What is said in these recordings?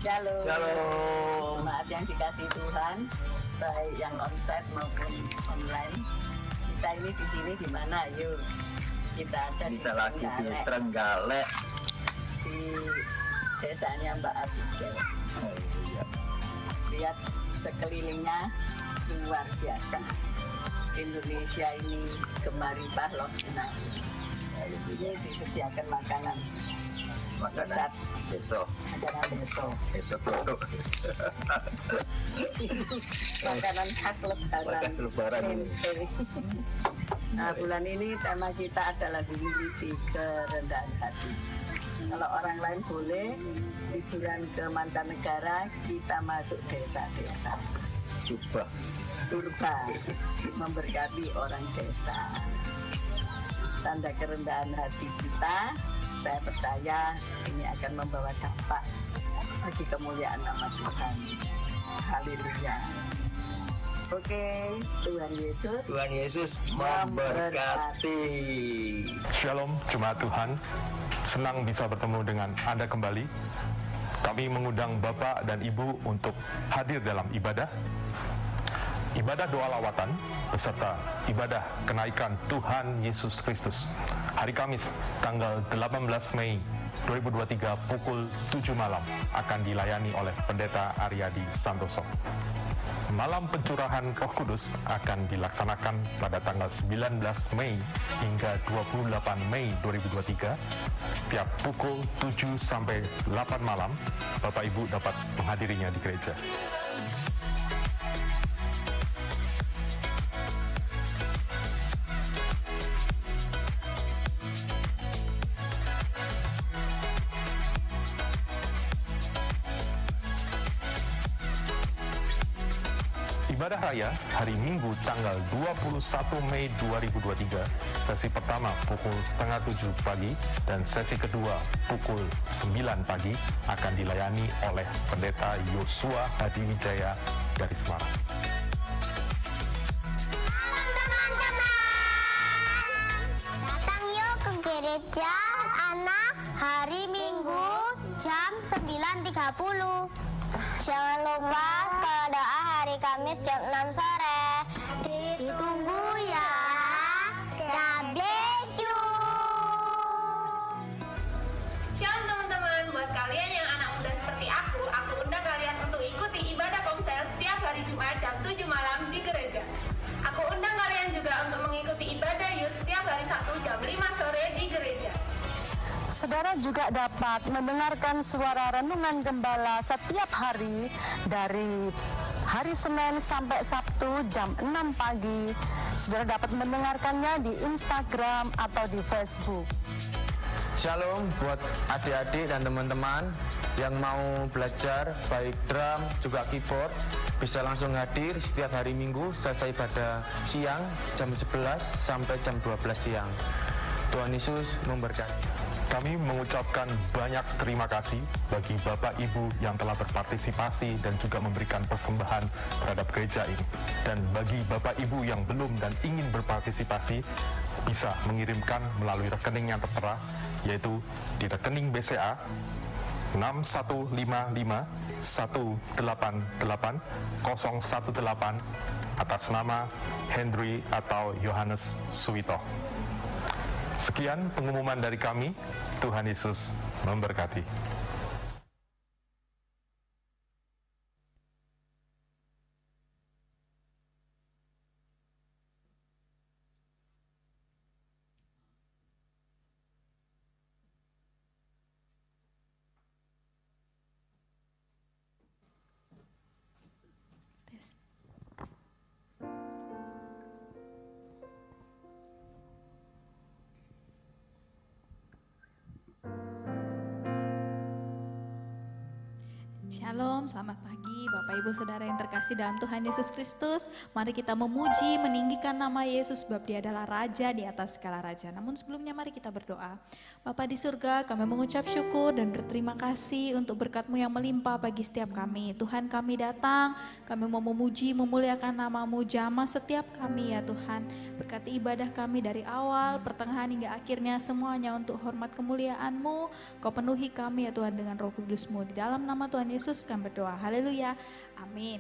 Shalom. Shalom. Jemaat yang dikasih Tuhan, baik yang onsite maupun online. Kita ini di sini di mana? Yuk, kita ada Kita lagi di Trenggalek, di desanya Mbak Abigail. iya. Lihat sekelilingnya luar biasa. Indonesia ini gemarimpah loh. Nah, ini disediakan makanan Makanan besok dulu. makanan khas lebaran ini. Nah, bulan ini tema kita adalah memiliki kerendahan hati. Kalau orang lain boleh liburan ke mancanegara, kita masuk desa-desa purba memberkati orang desa. Tanda kerendahan hati kita, saya percaya ini akan membawa dampak bagi kemuliaan nama Tuhan. Haleluya. Oke, Tuhan Yesus memberkati. Shalom Jemaat Tuhan, senang bisa bertemu dengan Anda kembali. Kami mengundang Bapak dan Ibu untuk hadir dalam ibadah doa lawatan beserta ibadah kenaikan Tuhan Yesus Kristus hari Kamis tanggal 18 Mei 2023 pukul 7 malam akan dilayani oleh Pendeta Aryadi Santoso. Malam pencurahan Roh Kudus akan dilaksanakan pada tanggal 19 Mei hingga 28 Mei 2023 setiap pukul 7 sampai 8 malam. Bapak Ibu dapat menghadirinya di gereja. Ibadah Raya hari Minggu tanggal 21 Mei 2023, sesi pertama pukul setengah 7 pagi dan sesi kedua pukul 9 pagi akan dilayani oleh Pendeta Yosua Hadiwijaya dari Semarang. Datang yuk ke gereja anak hari Minggu jam 9.30. Jangan lupa sekolah doa hari Kamis jam 6 sore. Ditunggu ya. God bless you. Shalom teman-teman, buat kalian yang anak muda seperti aku undang kalian untuk ikuti ibadah komsel setiap hari Jumat jam 7 malam di gereja. Aku undang kalian juga untuk mengikuti ibadah youth setiap hari Sabtu jam 5 sore di gereja. Saudara juga dapat mendengarkan suara renungan gembala setiap hari dari hari Senin sampai Sabtu jam 6 pagi. Saudara dapat mendengarkannya di Instagram atau di Facebook. Shalom buat adik-adik dan teman-teman yang mau belajar baik drum juga keyboard, bisa langsung hadir setiap hari Minggu selesai ibadah siang jam 11 sampai jam 12 siang. Tuhan Yesus memberkati. Kami mengucapkan banyak terima kasih bagi Bapak Ibu yang telah berpartisipasi dan juga memberikan persembahan terhadap gereja ini. Dan bagi Bapak Ibu yang belum dan ingin berpartisipasi, bisa mengirimkan melalui rekening yang tertera, yaitu di rekening BCA 6155188018 atas nama Hendry atau Yohanes Suwito. Sekian pengumuman dari kami. Tuhan Yesus memberkati. Shalom, selamat pagi Bapak Ibu Saudara yang terkasih dalam Tuhan Yesus Kristus. Mari kita memuji, meninggikan nama Yesus sebab Dia adalah Raja di atas segala Raja. Namun sebelumnya mari kita berdoa. Bapa di surga, kami mengucap syukur dan berterima kasih untuk berkat-Mu yang melimpah bagi setiap kami. Tuhan, kami datang, kami mau memuji, memuliakan nama-Mu, jamah setiap kami ya Tuhan. Berkati ibadah kami dari awal, pertengahan hingga akhirnya, semuanya untuk hormat kemuliaan-Mu. Kau penuhi kami ya Tuhan dengan Roh Kudus-Mu. Di dalam nama Tuhan Yesus Yesus kami berdoa. Haleluya. Amin.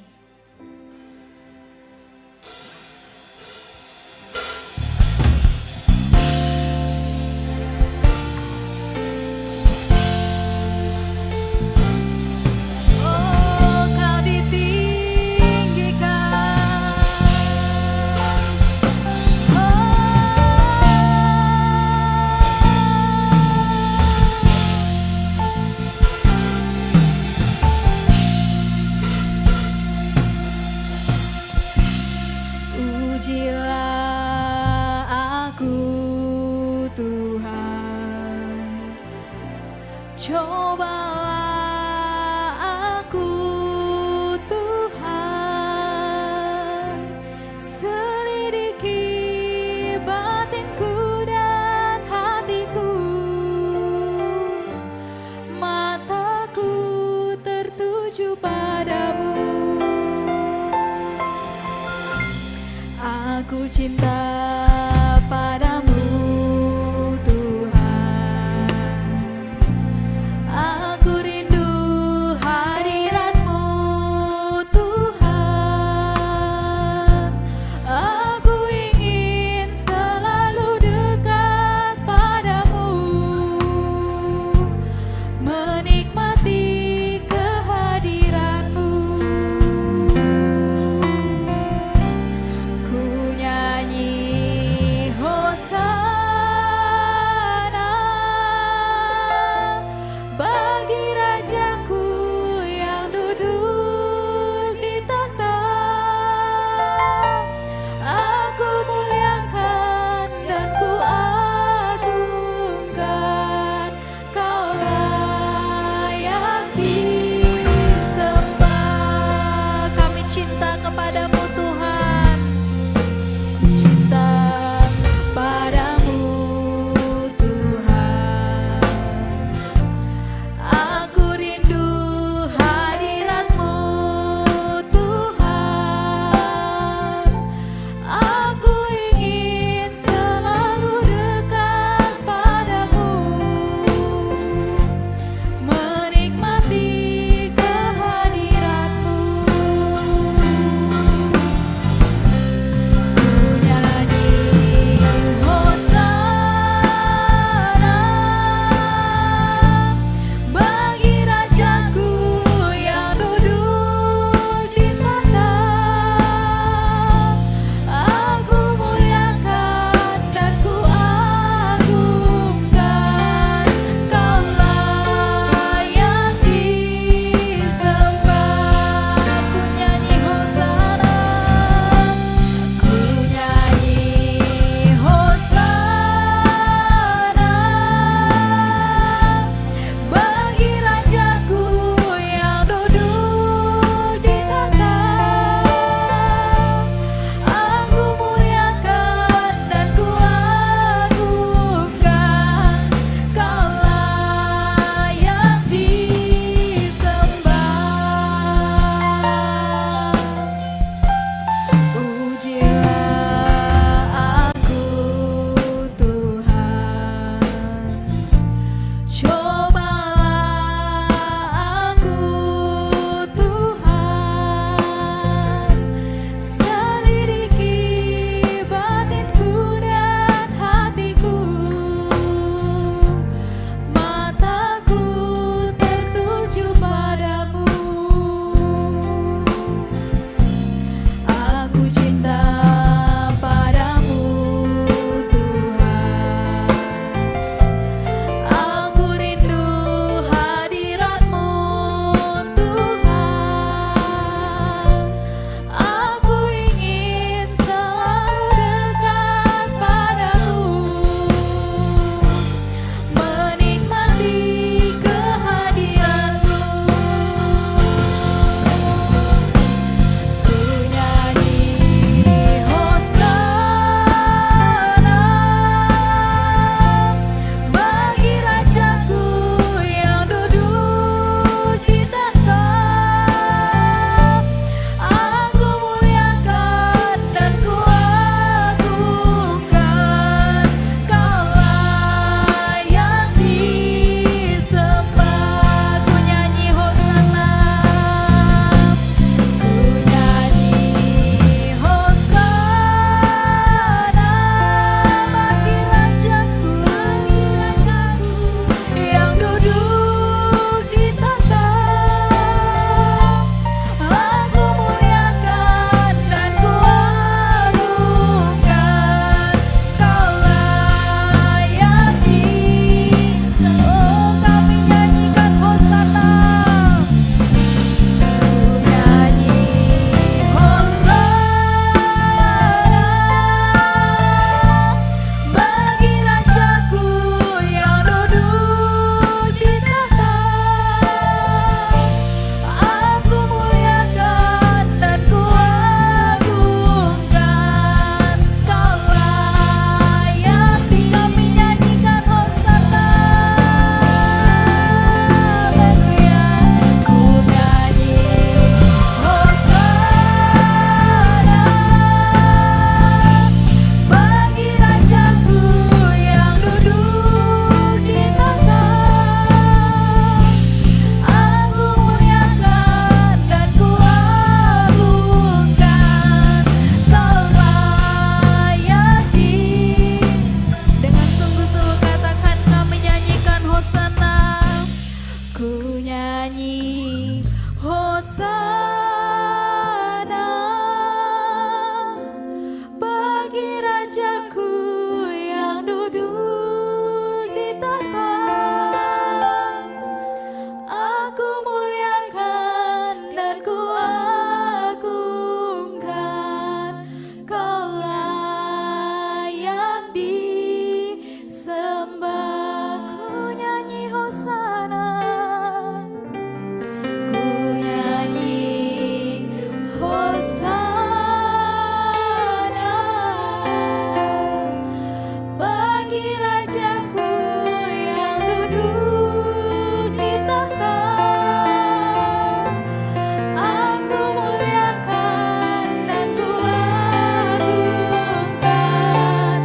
Ujilah aku Tuhan, cobalah aku Tuhan, selidiki batinku dan hatiku, mataku tertuju padamu. Aku cinta padamu Tuhan, aku rindu hadirat-Mu Tuhan, aku ingin selalu dekat padamu, menikmati kehadiran-Mu. Ku nyanyi nyanyi Hosana bagi Rajaku yang duduk di tahta. Aku muliakan dan ku agungkan, Kaulah yang disembah. Ku nyanyi Hosana, ku nyanyi Hosana bagi Rajaku yang duduk di tahta. Aku muliakan dan ku agungkan,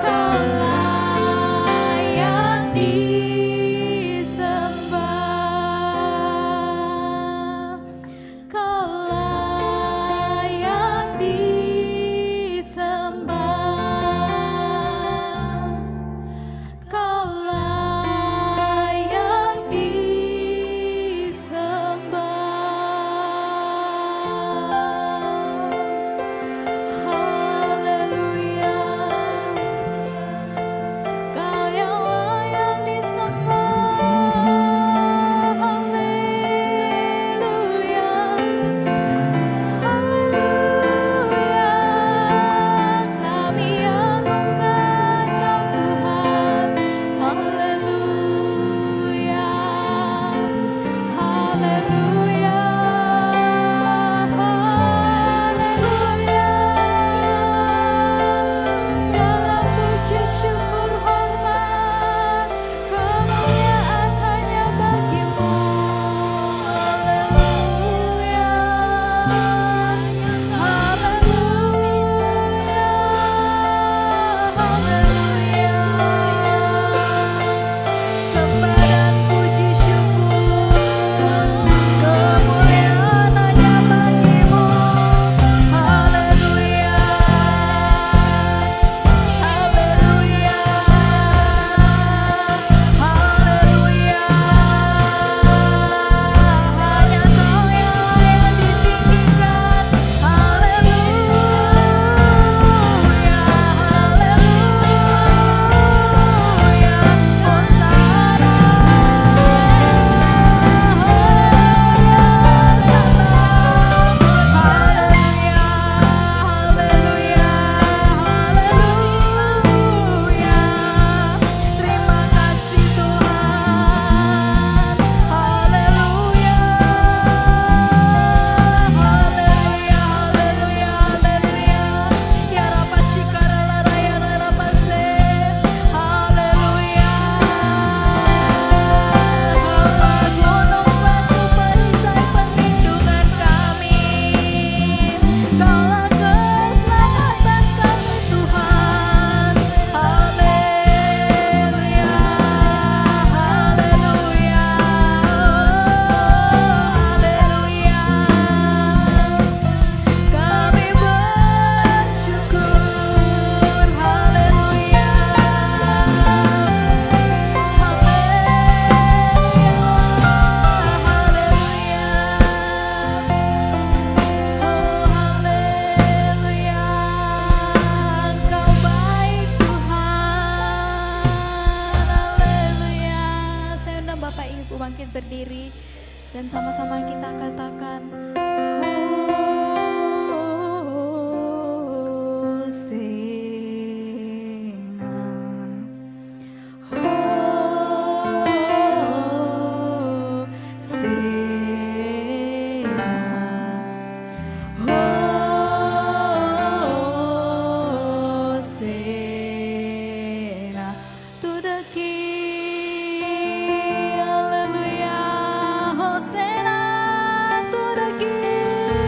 Kaulah yang disembah. Kaulah yang disembah. Kaulah yang disembah. Haleluya, Kau yang layak disembah. Haleluya, haleluya, kami agungkan Kau Tuhan. Haleluya, haleluya, haleluya. Segala puji, syukur, hormat, kemuliaan hanya bagi-Mu. Haleluya, haleluya, haleluya. Sembah dan puji, syukur, kemuliaan hanya bagi-Mu. Haleluya, haleluya, haleluya. Hanya Kau yang layak ditinggikan. Haleluya, haleluya, Hosana. Haleluya, haleluya, haleluya. Terima kasih Tuhan. Haleluya, haleluya, haleluya, haleluya. Ya Rabba Shikara Laraya Narabase. Haleluya. Kaulah gunung batu perisai perlindungan kami. Kaulah keselamatan kami Tuhan. Haleluya, haleluya, haleluya. Kami bersyukur. Haleluya, haleluya. Engkau baik Tuhan. Haleluya. Saya undang Bapak Ibu bangkit berdiri dan sama-sama kita katakan Hosana. Hosana to the King. Hallelujah. Hosana to the King.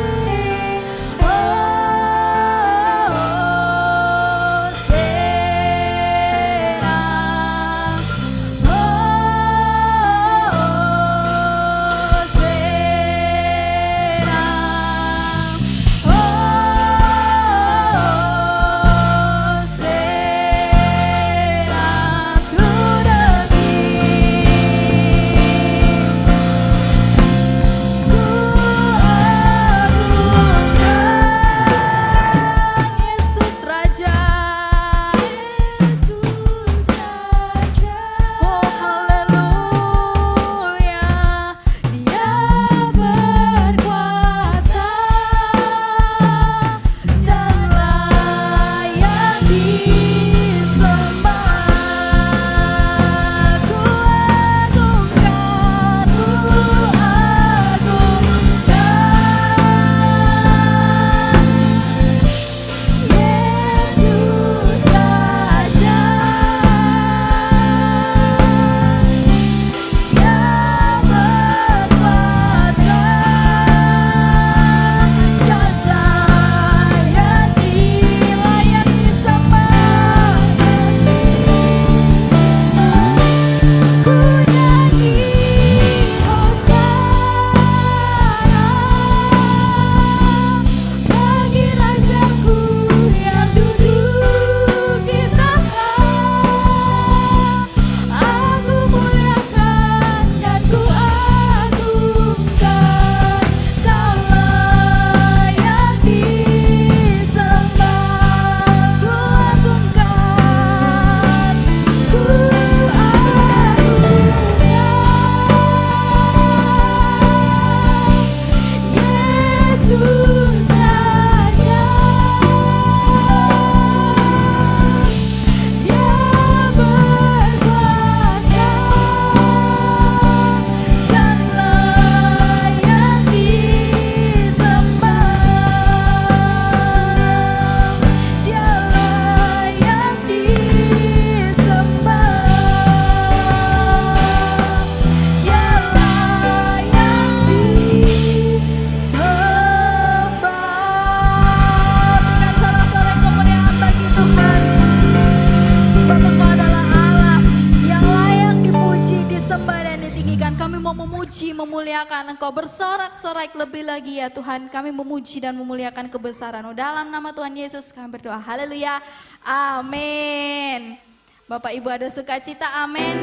kami mau memuji, memuliakan Engkau, bersorak-sorai lebih lagi ya Tuhan. Kami memuji dan memuliakan kebesaran-Mu. Dalam nama Tuhan Yesus kami berdoa, haleluya, amin. Bapak Ibu ada sukacita, amin.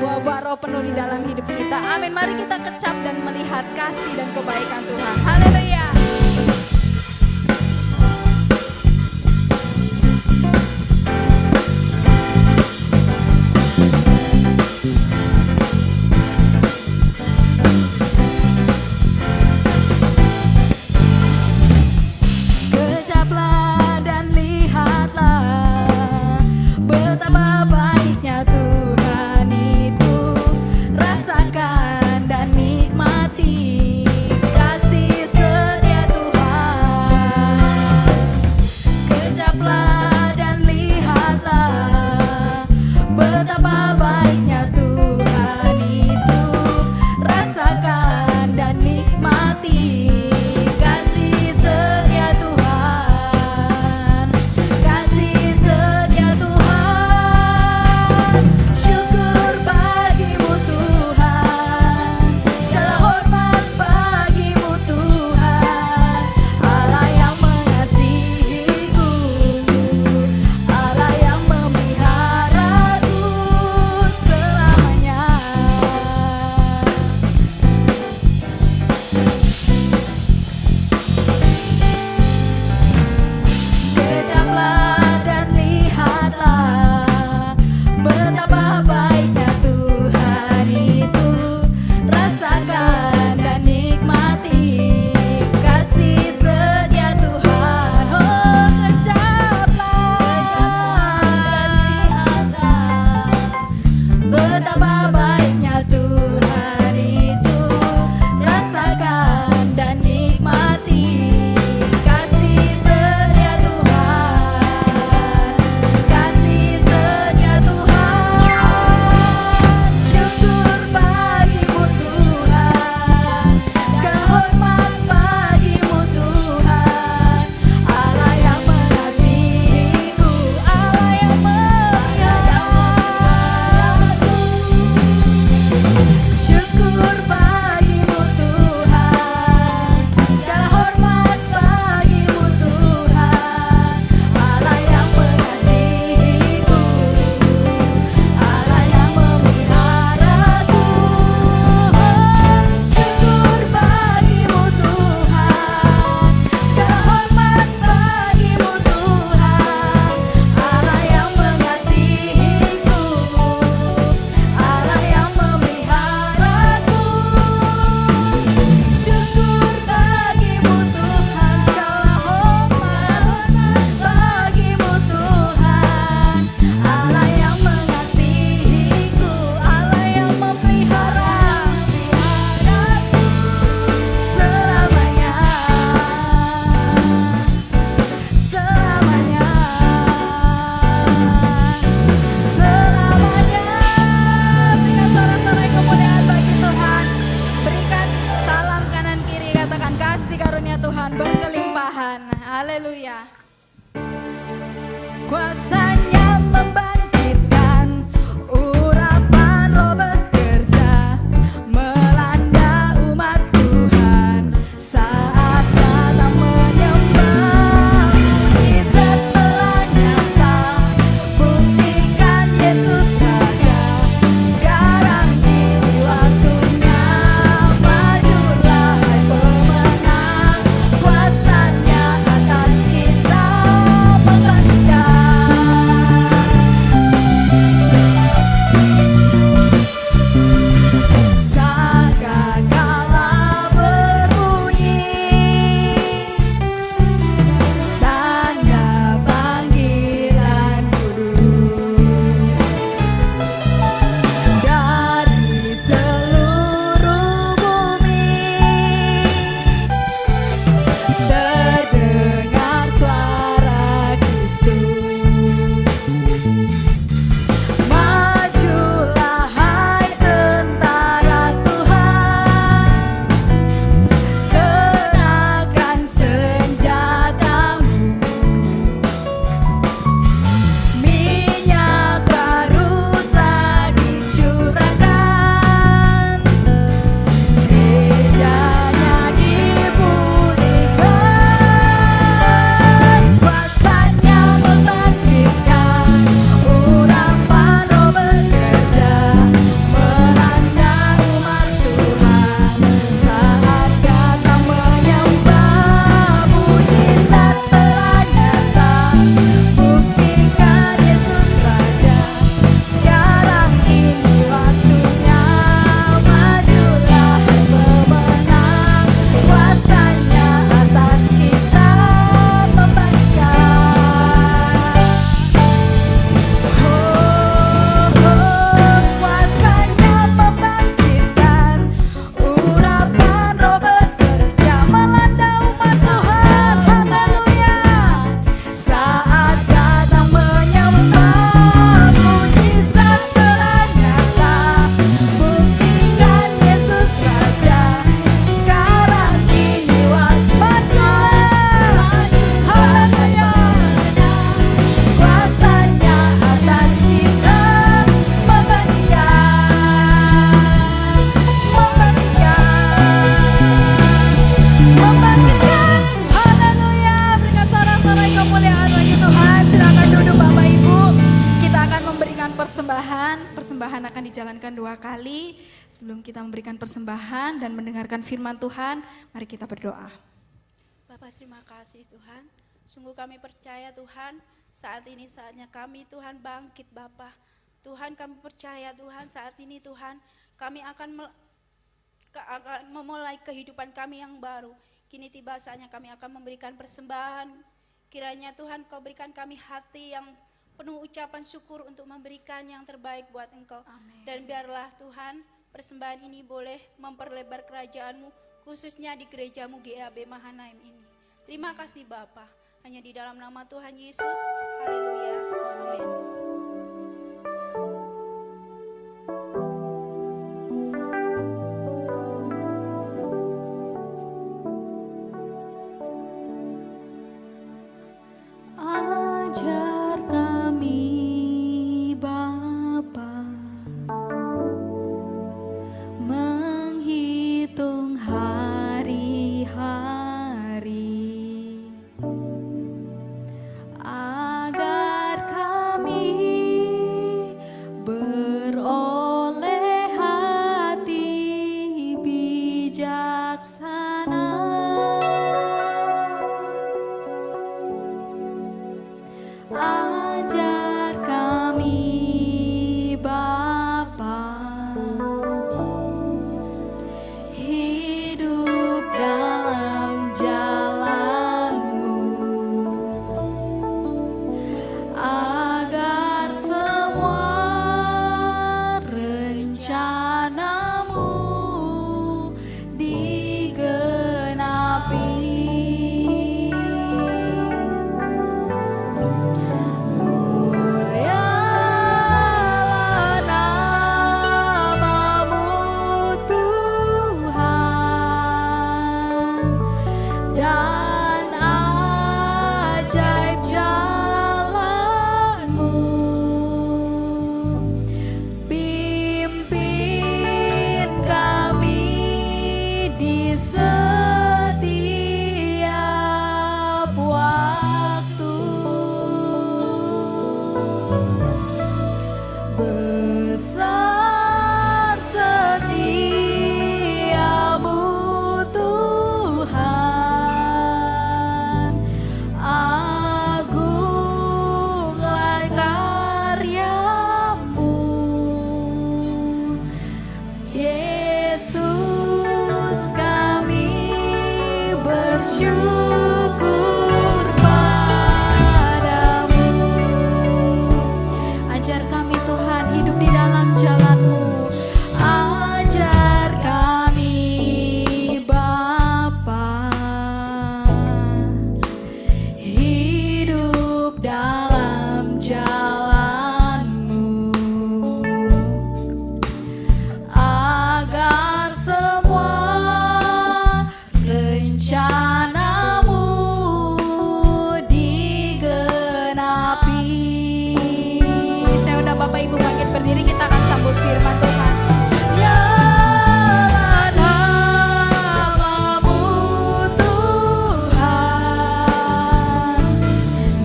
Buah-buah roh penuh di dalam hidup kita, amin. Mari kita kecap dan melihat kasih dan kebaikan Tuhan, haleluya. Kecaplah dan lihatlah betapa baiknya Tuhan itu. Rasakan dan nikmati kasih setia Tuhan. Kecaplah dan lihatlah betapa baiknya Tuhan itu. Rasakan dan nikmati kasih setia Tuhan. Kasih setia Tuhan. Syukur bagimu Tuhan. Segala hormat bagimu Tuhan. Allah yang mengasihiku, Allah yang memeliharaku selamanya. Kecaplah dan lihatlah betapa baiknya Tuhan itu. Rasakan dan nikmati kasih setia Tuhan. Oh, kecaplah betapa baiknya Tuhan itu. Rasakan dan nikmati kasih setia Tuhan. Kasih setia Tuhan. Syukur bagimu Tuhan. Segala hormat bagimu Tuhan. Allah yang mengasihiku, Allah yang memeliharaku. Syukur bagimu Tuhan. Segala hormat bagimu Tuhan. Allah yang mengasihiku, Allah yang memeliharaku. Syukur bagimu Tuhan. Segala hormat bagimu Tuhan. Allah yang mengasihiku, Allah yang memeliharaku. Syukur bagimu Tuhan. Segala hormat bagimu Tuhan. Allah yang mengasihiku, Allah yang memeliharaku selamanya. Selamanya. Selamanya. Berikan sorak-sorai kemuliaan bagi Tuhan. Berikan salam kanan kiri, katakan kasih karunia Tuhan berkelimpahan. Haleluya. Kuasanya membangkitkan, urapan roh bekerja, melanda umat Tuhan saat datang menyembah. Mujizat telah nyata, buktikan Yesus Raja. Sekarang ini waktunya, majulah hai pemenang. Kuasanya atas kita membangkitkan. kami jalankan 2 kali. Sebelum kita memberikan persembahan dan mendengarkan firman Tuhan, mari kita berdoa. Bapak, terima kasih Tuhan. Sungguh kami percaya Tuhan, saat ini saatnya kami Tuhan bangkit Bapak. Tuhan, kami percaya Tuhan, saat ini Tuhan kami akan memulai kehidupan kami yang baru. Kini tiba saatnya kami akan memberikan persembahan. Kiranya Tuhan Kau berikan kami hati yang penuh ucapan syukur untuk memberikan yang terbaik buat Engkau. Amin. Dan biarlah Tuhan persembahan ini boleh memperlebar kerajaan-Mu, khususnya di gereja-Mu GAB Mahanaim ini. Terima kasih Bapa. Hanya di dalam nama Tuhan Yesus. Haleluya. Amin. Ajar kami Bapa menghitung hari-hari agar kami beroleh hati bijaksana. Ajar kami Bapa hidup dalam jalan-Mu, agar semua rencana-Mu digenapi. Dan ajaib jalan-Mu, pimpin kami di setiap waktu. Besar setia-Mu Tuhan, agunglah karya-Mu. Yesus, kami bersyukur padamu. Ajar kami Tuhan hidup di dalam jalan-Mu. Ajar kami Bapa hidup dalam jalan-Mu, agar semua rencana-Mu digenapi. Saya undang Bapak Ibu bangkit berdiri, kita akan sambut firman Tuhan. Nyala nama-Mu Tuhan,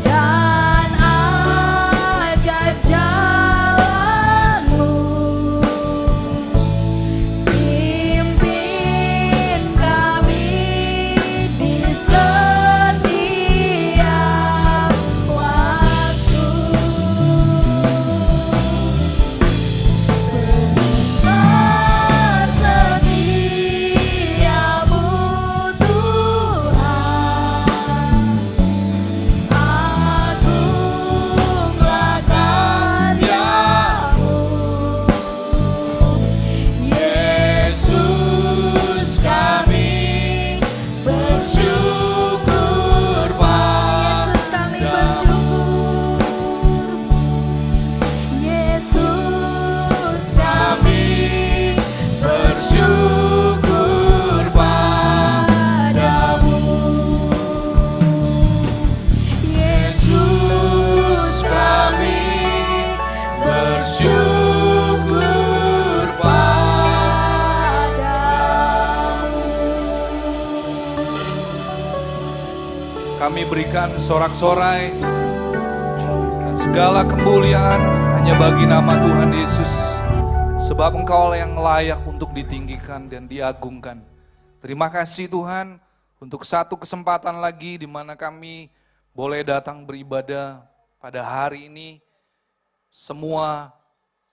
dan ajaib jalan-Mu, pimpin kami di setiap waktu. Besar setia-Mu Tuhan, agunglah karya-Mu. Yesus, kami bersyukur Yesus, kami bersyukur. Yesus, kami bersyukur padamu. Yesus, kami bersyukur padamu. Kami berikan sorak-sorai dan segala kemuliaan hanya bagi nama Tuhan Yesus. Sebab Engkau yang layak untuk ditinggikan dan diagungkan. Terima kasih Tuhan untuk satu kesempatan lagi di mana kami boleh datang beribadah pada hari ini. Semua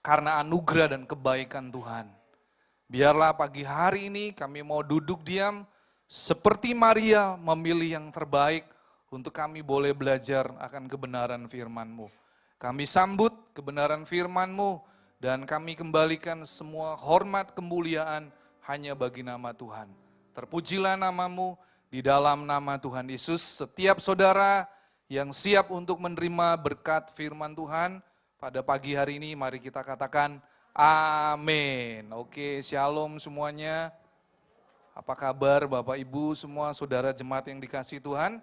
karena anugerah dan kebaikan Tuhan. Biarlah pagi hari ini kami mau duduk diam seperti Maria memilih yang terbaik untuk kami boleh belajar akan kebenaran firman-Mu. Kami sambut kebenaran firman-Mu dan kami kembalikan semua hormat kemuliaan hanya bagi nama Tuhan. Terpujilah nama-Mu di dalam nama Tuhan Yesus. Setiap saudara yang siap untuk menerima berkat firman Tuhan pada pagi hari ini, mari kita katakan amin. Oke, shalom semuanya. Apa kabar Bapak Ibu semua saudara jemaat yang dikasihi Tuhan?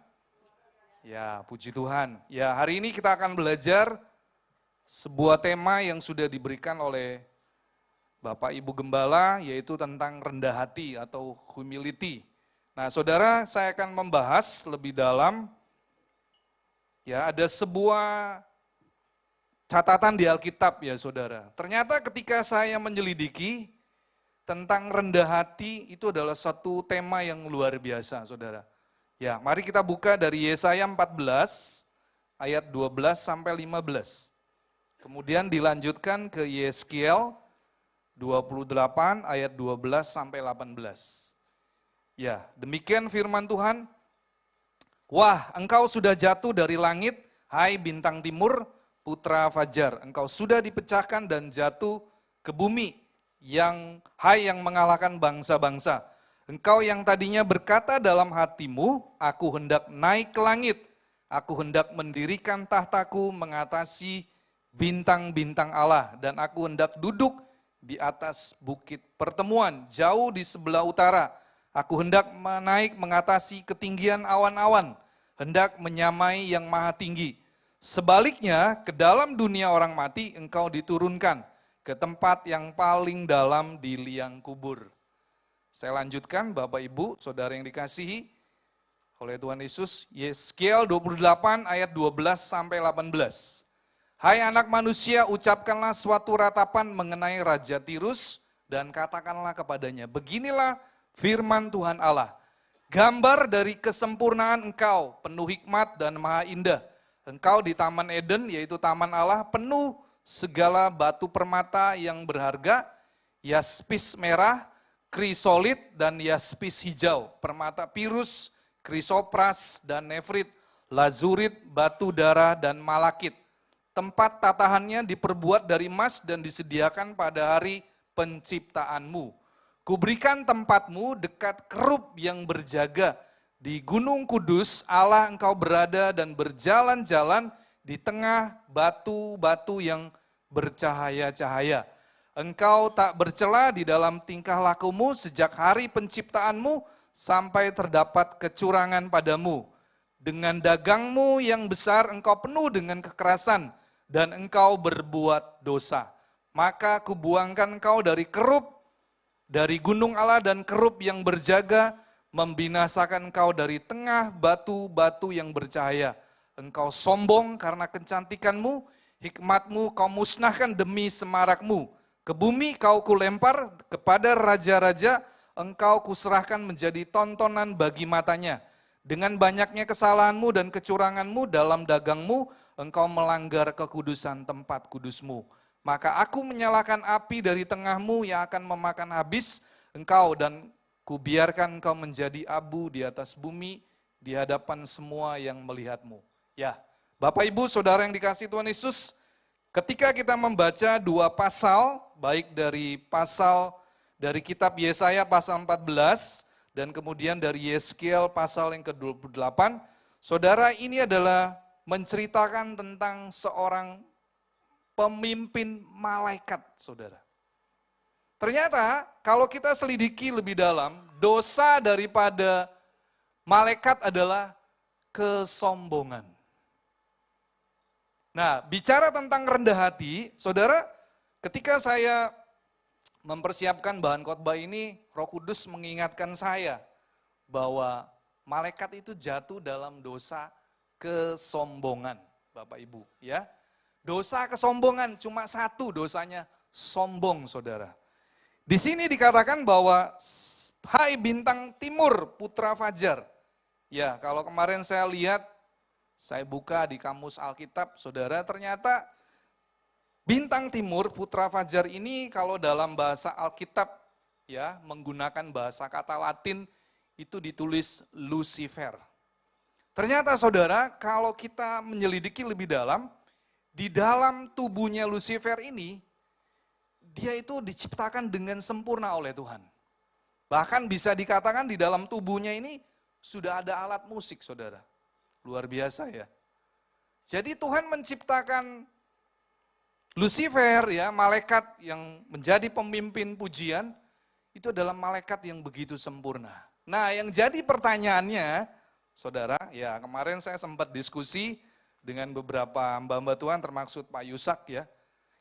Ya, puji Tuhan. Ya, hari ini kita akan belajar sebuah tema yang sudah diberikan oleh Bapak Ibu Gembala, yaitu tentang rendah hati atau humility. Nah, saudara, saya akan membahas lebih dalam, ya, ada sebuah catatan di Alkitab ya saudara. Ternyata ketika saya menyelidiki tentang rendah hati, itu adalah satu tema yang luar biasa saudara. Ya, mari kita buka dari Yesaya 14 ayat 12 sampai 15. Kemudian dilanjutkan ke Yeskiel 28 ayat 12 sampai 18. Ya, demikian firman Tuhan. Wah, engkau sudah jatuh dari langit, hai bintang timur, putra fajar. Engkau sudah dipecahkan dan jatuh ke bumi, hai yang mengalahkan bangsa-bangsa. Engkau yang tadinya berkata dalam hatimu, aku hendak naik ke langit, aku hendak mendirikan tahtaku mengatasi bintang-bintang Allah, dan aku hendak duduk di atas bukit pertemuan, jauh di sebelah utara. Aku hendak naik mengatasi ketinggian awan-awan, hendak menyamai yang maha tinggi. Sebaliknya, ke dalam dunia orang mati, engkau diturunkan ke tempat yang paling dalam di liang kubur. Saya lanjutkan, Bapak Ibu, saudara yang dikasihi oleh Tuhan Yesus, Yeskiel 28 ayat 12 sampai 18. Hai anak manusia, ucapkanlah suatu ratapan mengenai Raja Tirus dan katakanlah kepadanya, beginilah firman Tuhan Allah, gambar dari kesempurnaan engkau, penuh hikmat dan maha indah. Engkau di Taman Eden, yaitu Taman Allah, penuh segala batu permata yang berharga, yaspis merah, krisolit dan yaspis hijau, permata pirus, krisopras dan nefrit, lazurit, batu darah dan malakit. Tempat tatahannya diperbuat dari emas dan disediakan pada hari penciptaanmu. Kuberikan tempatmu dekat kerub yang berjaga. Di gunung kudus Allah engkau berada dan berjalan-jalan di tengah batu-batu yang bercahaya-cahaya. Engkau tak bercela di dalam tingkah lakumu sejak hari penciptaanmu sampai terdapat kecurangan padamu. Dengan dagangmu yang besar engkau penuh dengan kekerasan dan engkau berbuat dosa. Maka kubuangkan engkau dari kerub, dari gunung Allah dan kerub yang berjaga, membinasakan engkau dari tengah batu-batu yang bercahaya. Engkau sombong karena kecantikanmu, hikmatmu kau musnahkan demi semarakmu. Ke bumi kau kulempar, kepada raja-raja engkau kuserahkan menjadi tontonan bagi matanya. Dengan banyaknya kesalahanmu dan kecuranganmu dalam dagangmu, engkau melanggar kekudusan tempat kudusmu. Maka aku menyalakan api dari tengahmu yang akan memakan habis engkau dan kubiarkan engkau menjadi abu di atas bumi di hadapan semua yang melihatmu. Ya, Bapak Ibu Saudara yang dikasihi Tuhan Yesus, ketika kita membaca dua pasal, baik dari dari kitab Yesaya pasal 14 dan kemudian dari Yeskiel pasal yang ke-28, saudara, ini adalah menceritakan tentang seorang pemimpin malaikat, saudara. Ternyata kalau kita selidiki lebih dalam, dosa daripada malaikat adalah kesombongan. Nah, bicara tentang rendah hati, saudara, ketika saya mempersiapkan bahan khotbah ini, Roh Kudus mengingatkan saya bahwa malaikat itu jatuh dalam dosa kesombongan, Bapak Ibu, ya. Dosa kesombongan cuma satu dosanya, sombong, saudara. Di sini dikatakan bahwa, hai bintang timur, putra fajar. Ya, kalau kemarin saya lihat, saya buka di kamus Alkitab, saudara, ternyata bintang timur, putra fajar ini kalau dalam bahasa Alkitab, ya, menggunakan bahasa kata Latin, itu ditulis Lucifer. Ternyata saudara, kalau kita menyelidiki lebih dalam, di dalam tubuhnya Lucifer ini, dia itu diciptakan dengan sempurna oleh Tuhan. Bahkan bisa dikatakan di dalam tubuhnya ini sudah ada alat musik, saudara. Luar biasa ya. Jadi Tuhan menciptakan Lucifer, ya, malaikat yang menjadi pemimpin pujian, itu adalah malaikat yang begitu sempurna. Nah, yang jadi pertanyaannya, saudara, ya kemarin saya sempat diskusi dengan beberapa hamba-hamba Tuhan termasuk Pak Yusak, ya.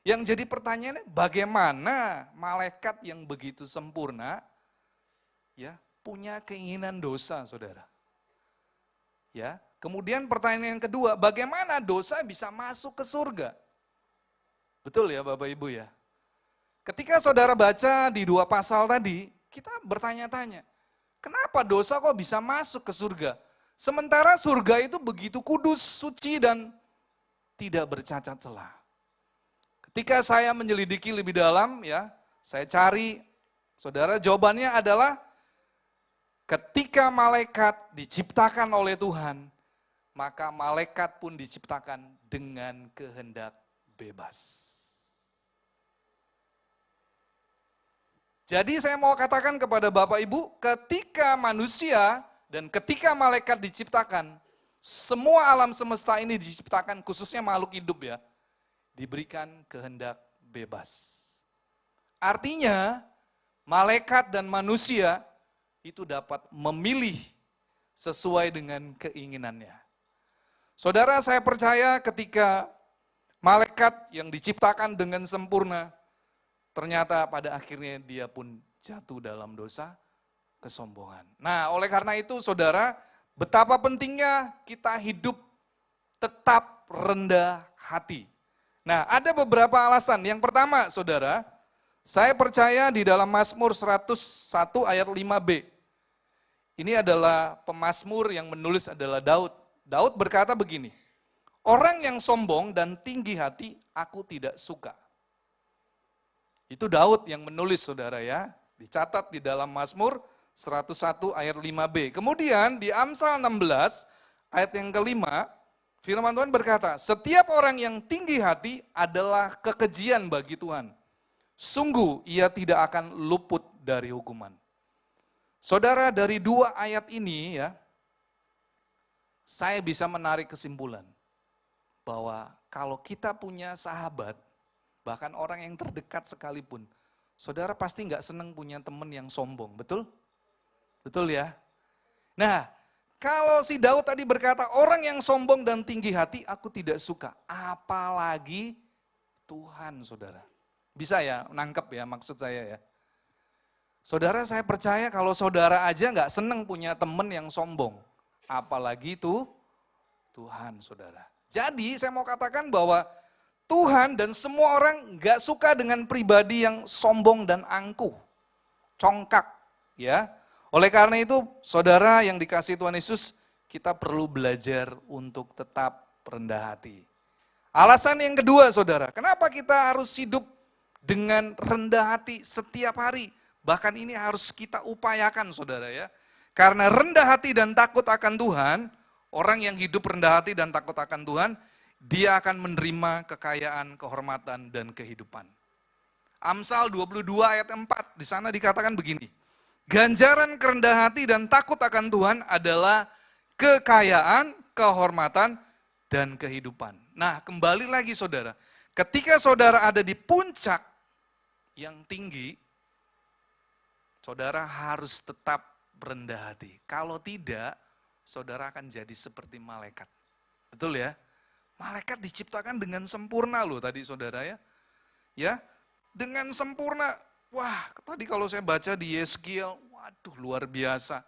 Yang jadi pertanyaannya, bagaimana malaikat yang begitu sempurna, ya, punya keinginan dosa, saudara. Ya, kemudian pertanyaan yang kedua, bagaimana dosa bisa masuk ke surga? Betul ya Bapak Ibu ya? Ketika saudara baca di 2 pasal tadi, kita bertanya-tanya, kenapa dosa kok bisa masuk ke surga? Sementara surga itu begitu kudus, suci, dan tidak bercacat celah. Ketika saya menyelidiki lebih dalam, ya, saya cari, saudara, jawabannya adalah ketika malaikat diciptakan oleh Tuhan, maka malaikat pun diciptakan dengan kehendak bebas. Jadi saya mau katakan kepada Bapak Ibu, ketika manusia dan ketika malaikat diciptakan, semua alam semesta ini diciptakan, khususnya makhluk hidup ya, diberikan kehendak bebas. Artinya, malaikat dan manusia itu dapat memilih sesuai dengan keinginannya. Saudara, saya percaya ketika malaikat yang diciptakan dengan sempurna, ternyata pada akhirnya dia pun jatuh dalam dosa kesombongan. Nah, oleh karena itu saudara, betapa pentingnya kita hidup tetap rendah hati. Nah, ada beberapa alasan. Yang pertama, saudara, saya percaya di dalam Mazmur 101 ayat 5b. Ini adalah pemazmur yang menulis adalah Daud. Daud berkata begini, orang yang sombong dan tinggi hati aku tidak suka. Itu Daud yang menulis, saudara ya. Dicatat di dalam Mazmur 101 ayat 5b. Kemudian di Amsal 16 ayat yang kelima, firman Tuhan berkata, setiap orang yang tinggi hati adalah kekejian bagi Tuhan. Sungguh ia tidak akan luput dari hukuman. Saudara, dari 2 ayat ini ya, saya bisa menarik kesimpulan bahwa kalau kita punya sahabat, bahkan orang yang terdekat sekalipun, saudara pasti nggak senang punya teman yang sombong, betul? Betul ya? Nah, kalau si Daud tadi berkata, orang yang sombong dan tinggi hati aku tidak suka, apalagi Tuhan, saudara. Bisa ya, nangkep ya maksud saya ya. Saudara, saya percaya kalau saudara aja nggak senang punya teman yang sombong, apalagi itu Tuhan, saudara. Jadi saya mau katakan bahwa Tuhan dan semua orang nggak suka dengan pribadi yang sombong dan angkuh, congkak, ya. Oleh karena itu, saudara yang dikasihi Tuhan Yesus, kita perlu belajar untuk tetap rendah hati. Alasan yang kedua, saudara, kenapa kita harus hidup dengan rendah hati setiap hari? Bahkan ini harus kita upayakan, saudara ya. Karena rendah hati dan takut akan Tuhan, orang yang hidup rendah hati dan takut akan Tuhan, dia akan menerima kekayaan, kehormatan, dan kehidupan. Amsal 22 ayat 4, di sana dikatakan begini, ganjaran kerendahan hati dan takut akan Tuhan adalah kekayaan, kehormatan, dan kehidupan. Nah, kembali lagi saudara, ketika saudara ada di puncak yang tinggi, saudara harus tetap rendah hati. Kalau tidak, saudara akan jadi seperti malaikat. Betul ya? Malaikat diciptakan dengan sempurna loh tadi saudara ya. Ya, dengan sempurna. Wah, tadi kalau saya baca di Yeskiel, waduh luar biasa.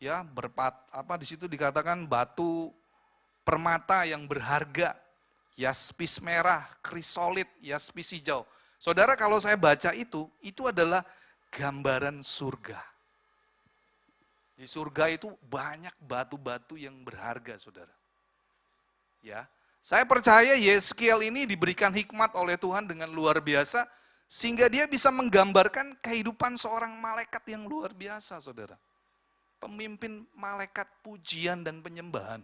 Ya, di situ dikatakan batu permata yang berharga, yaspis merah, krisolit, yaspis hijau. Saudara, kalau saya baca itu adalah gambaran surga. Di surga itu banyak batu-batu yang berharga, saudara. Ya, saya percaya Yeskiel ini diberikan hikmat oleh Tuhan dengan luar biasa, sehingga dia bisa menggambarkan kehidupan seorang malaikat yang luar biasa, saudara. Pemimpin malaikat pujian dan penyembahan.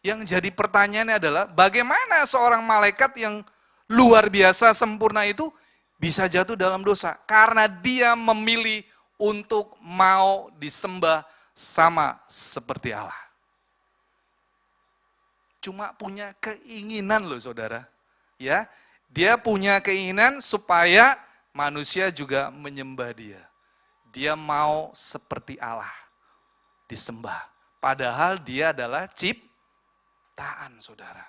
Yang jadi pertanyaannya adalah, bagaimana seorang malaikat yang luar biasa sempurna itu bisa jatuh dalam dosa? Karena dia memilih untuk mau disembah sama seperti Allah. Cuma punya keinginan loh saudara. Ya, dia punya keinginan supaya manusia juga menyembah dia. Dia mau seperti Allah disembah. Padahal dia adalah ciptaan saudara.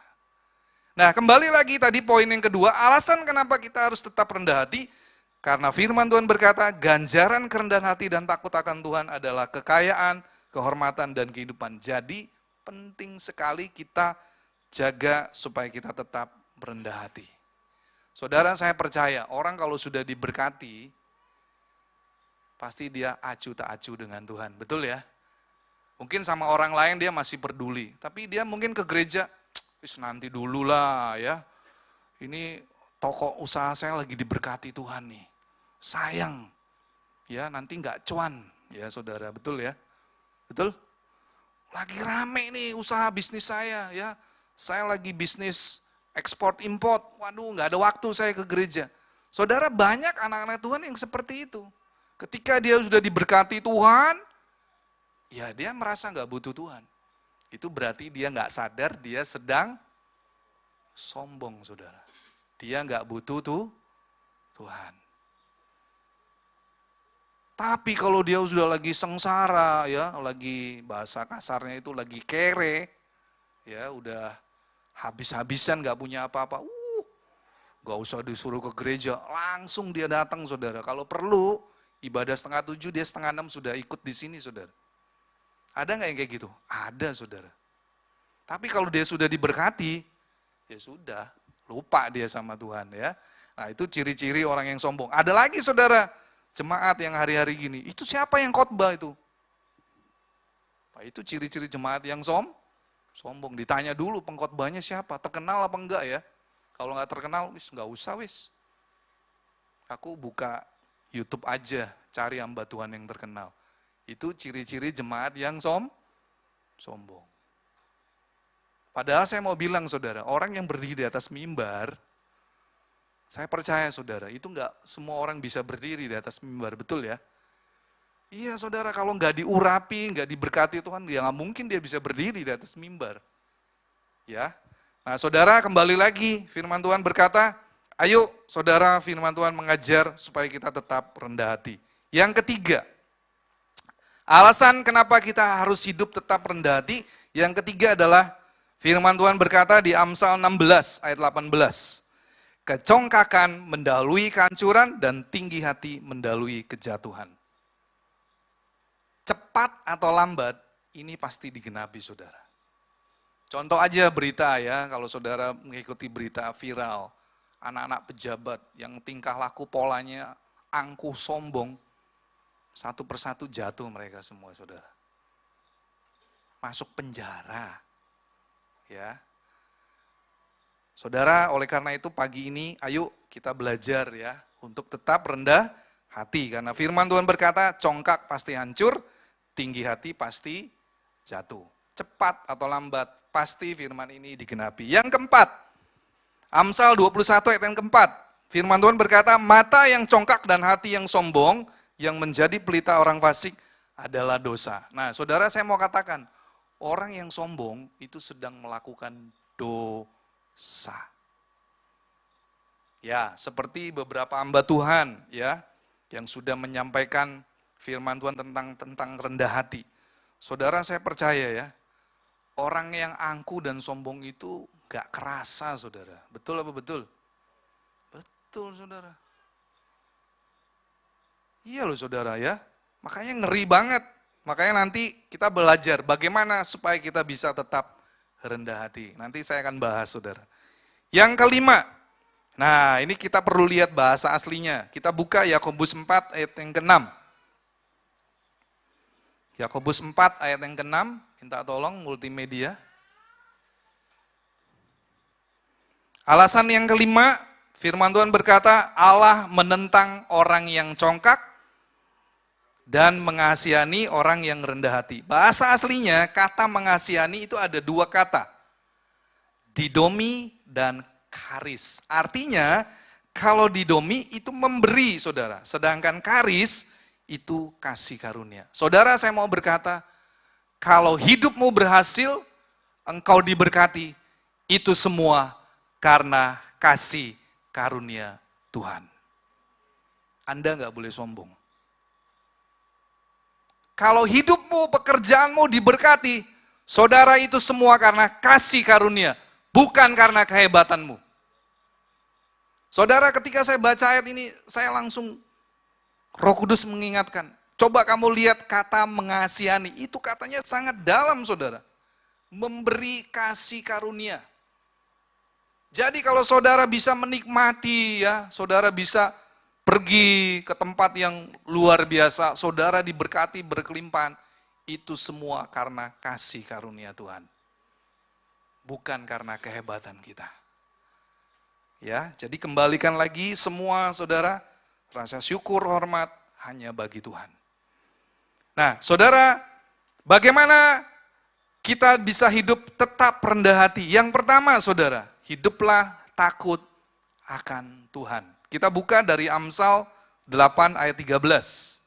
Nah, kembali lagi tadi poin yang kedua, alasan kenapa kita harus tetap rendah hati, karena firman Tuhan berkata, ganjaran kerendahan hati dan takut akan Tuhan adalah kekayaan, kehormatan, dan kehidupan. Jadi, penting sekali kita jaga supaya kita tetap rendah hati. Saudara, saya percaya, orang kalau sudah diberkati, pasti dia acu tak acu dengan Tuhan, betul ya? Mungkin sama orang lain dia masih peduli, tapi dia mungkin ke gereja, nanti dulu lah ya. Ini toko usaha saya lagi diberkati Tuhan nih. Sayang, ya nanti nggak cuan, ya saudara, betul ya? Betul? Lagi rame nih usaha bisnis saya, ya. Saya lagi bisnis ekspor import, waduh nggak ada waktu saya ke gereja. Saudara, banyak anak-anak Tuhan yang seperti itu. Ketika dia sudah diberkati Tuhan, ya dia merasa nggak butuh Tuhan. Itu berarti dia nggak sadar dia sedang sombong, saudara. Dia nggak butuh Tuhan. Tapi kalau dia sudah lagi sengsara, ya, lagi bahasa kasarnya itu lagi kere, ya, udah habis-habisan nggak punya apa-apa, nggak usah disuruh ke gereja, langsung dia datang, saudara. Kalau perlu ibadah 5:30 dia 5:30 sudah ikut di sini, saudara. Ada nggak yang kayak gitu? Ada, saudara. Tapi kalau dia sudah diberkati, ya sudah, lupa dia sama Tuhan, ya. Nah, itu ciri-ciri orang yang sombong. Ada lagi, saudara, jemaat yang hari-hari gini, itu siapa yang khotbah itu? Nah, itu ciri-ciri jemaat yang sombong. Ditanya dulu pengkhotbahnya siapa, terkenal apa enggak ya? Kalau nggak terkenal, wis nggak usah wis. Aku buka YouTube aja, cari hamba Tuhan yang terkenal. Itu ciri-ciri jemaat yang sombong. Padahal saya mau bilang saudara, orang yang berdiri di atas mimbar, saya percaya saudara, itu enggak semua orang bisa berdiri di atas mimbar, betul ya? Iya saudara, kalau enggak diurapi, enggak diberkati Tuhan, ya nggak mungkin dia bisa berdiri di atas mimbar. Ya, nah saudara kembali lagi, firman Tuhan berkata, ayo saudara firman Tuhan mengajar supaya kita tetap rendah hati. Yang ketiga, alasan kenapa kita harus hidup tetap rendah hati, yang ketiga adalah firman Tuhan berkata di Amsal 16 ayat 18. Kecongkakan mendahului kehancuran dan tinggi hati mendahului kejatuhan. Cepat atau lambat, ini pasti digenapi saudara. Contoh aja berita ya, kalau saudara mengikuti berita viral, anak-anak pejabat yang tingkah laku polanya angkuh sombong, satu persatu jatuh mereka semua saudara. Masuk penjara. Ya. Saudara, oleh karena itu pagi ini ayo kita belajar ya untuk tetap rendah hati. Karena firman Tuhan berkata, congkak pasti hancur, tinggi hati pasti jatuh. Cepat atau lambat, pasti firman ini digenapi. Yang keempat, Amsal 21 ayat yang keempat, firman Tuhan berkata, mata yang congkak dan hati yang sombong, yang menjadi pelita orang fasik adalah dosa. Nah saudara, saya mau katakan, orang yang sombong itu sedang melakukan dosa. Ya, seperti beberapa hamba Tuhan ya yang sudah menyampaikan firman Tuhan tentang rendah hati. Saudara, saya percaya ya, orang yang angkuh dan sombong itu gak kerasa saudara. Betul apa betul? Betul saudara. Iya loh saudara ya, makanya ngeri banget. Makanya nanti kita belajar bagaimana supaya kita bisa tetap rendah hati. Nanti saya akan bahas saudara. Yang kelima, Nah, ini kita perlu lihat bahasa aslinya. Kita buka Yakobus 4 ayat yang ke-6. Yakobus 4 ayat yang ke-6, minta tolong multimedia. Alasan yang kelima, firman Tuhan berkata, Allah menentang orang yang congkak dan mengasihani orang yang rendah hati. Bahasa aslinya, kata mengasihani itu ada dua kata. Didomi dan karis. Artinya, kalau didomi itu memberi, saudara. Sedangkan karis itu kasih karunia. Saudara, saya mau berkata, kalau hidupmu berhasil, engkau diberkati, itu semua karena kasih karunia Tuhan. Anda nggak boleh sombong. Kalau hidupmu, pekerjaanmu diberkati, saudara, itu semua karena kasih karunia, bukan karena kehebatanmu. Saudara, ketika saya baca ayat ini, saya langsung, Roh Kudus mengingatkan, coba kamu lihat kata mengasihani, itu katanya sangat dalam, saudara. Memberi kasih karunia. Jadi kalau saudara bisa menikmati, ya, saudara bisa pergi ke tempat yang luar biasa, saudara diberkati berkelimpahan, itu semua karena kasih karunia Tuhan. Bukan karena kehebatan kita. Ya, jadi kembalikan lagi semua saudara, rasa syukur, hormat hanya bagi Tuhan. Nah, saudara, bagaimana kita bisa hidup tetap rendah hati? Yang pertama, saudara, hiduplah takut akan Tuhan. Kita buka dari Amsal 8 ayat 13.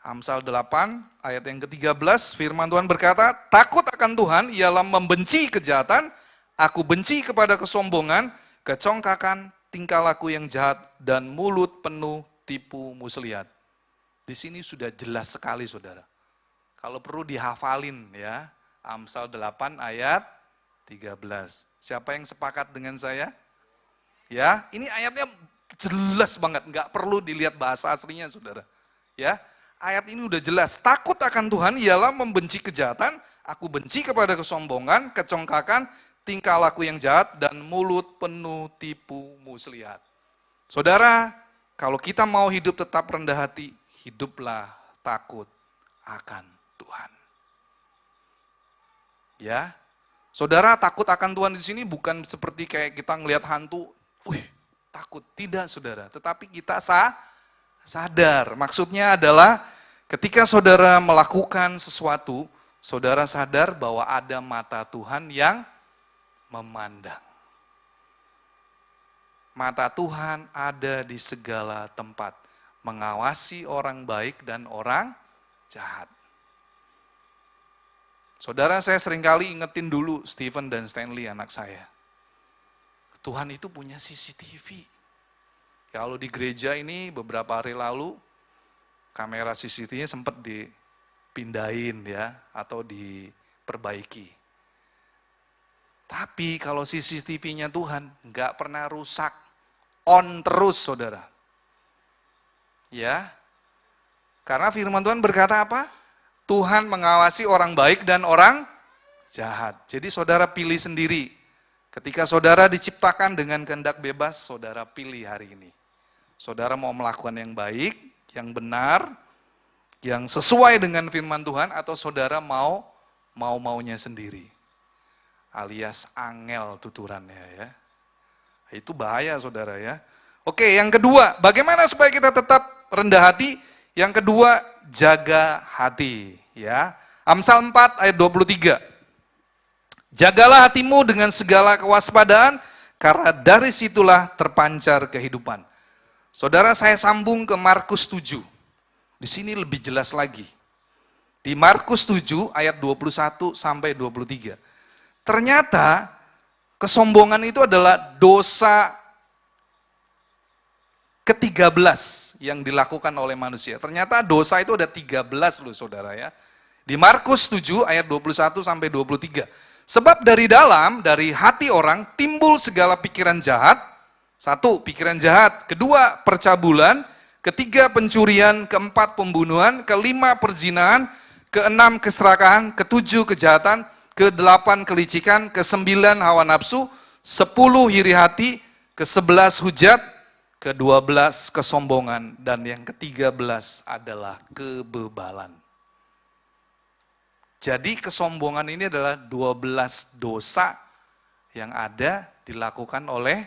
Amsal 8 ayat yang ke-13, firman Tuhan berkata, takut akan Tuhan ialah membenci kejahatan, aku benci kepada kesombongan, kecongkakan, tingkah laku yang jahat, dan mulut penuh tipu muslihat. Di sini sudah jelas sekali, saudara. Kalau perlu dihafalin, ya, Amsal 8 ayat 13. Siapa yang sepakat dengan saya? Ya, ini ayatnya jelas banget, nggak perlu dilihat bahasa aslinya, saudara. Ya, ayat ini udah jelas. Takut akan Tuhan ialah membenci kejahatan, aku benci kepada kesombongan, kecongkakan, tingkah laku yang jahat, dan mulut penuh tipu muslihat. Saudara, kalau kita mau hidup tetap rendah hati, hiduplah takut akan Tuhan. Ya, saudara, takut akan Tuhan di sini bukan seperti kayak kita ngelihat hantu, takut. Tidak, saudara. Tetapi kita sadar. Maksudnya adalah ketika saudara melakukan sesuatu, saudara sadar bahwa ada mata Tuhan yang memandang. Mata Tuhan ada di segala tempat, mengawasi orang baik dan orang jahat. Saudara, saya seringkali ingetin dulu Stephen dan Stanley, anak saya. Tuhan itu punya CCTV. Kalau di gereja ini beberapa hari lalu, kamera CCTV-nya sempat dipindahin, ya, atau diperbaiki. Tapi kalau CCTV-nya Tuhan nggak pernah rusak, on terus, saudara. Ya, karena firman Tuhan berkata apa? Tuhan mengawasi orang baik dan orang jahat. Jadi saudara pilih sendiri. Ketika saudara diciptakan dengan kehendak bebas, saudara pilih hari ini. Saudara mau melakukan yang baik, yang benar, yang sesuai dengan firman Tuhan, atau saudara mau-maunya sendiri. Alias angel tuturannya, ya. Itu bahaya, saudara, ya. Oke, yang kedua, bagaimana supaya kita tetap rendah hati? Yang kedua, jaga hati, ya. Amsal 4 ayat 23. Jagalah hatimu dengan segala kewaspadaan, karena dari situlah terpancar kehidupan. Saudara, saya sambung ke Markus 7. Di sini lebih jelas lagi. Di Markus 7 ayat 21 sampai 23. Ternyata kesombongan itu adalah dosa ke-13 yang dilakukan oleh manusia. Ternyata dosa itu ada 13 loh, saudara, ya. Di Markus 7 ayat 21 sampai 23. Sebab dari dalam, dari hati orang timbul segala pikiran jahat. 1, pikiran jahat. 2, percabulan. 3, pencurian. 4, pembunuhan. 5, perzinahan. 6, keserakahan. 7, kejahatan. 8, kelicikan. 9, hawa nafsu. 10 iri hati, ke-11 hujat, ke-12 kesombongan, dan yang ke-13 adalah kebebalan. Jadi kesombongan ini adalah 12 dosa yang ada dilakukan oleh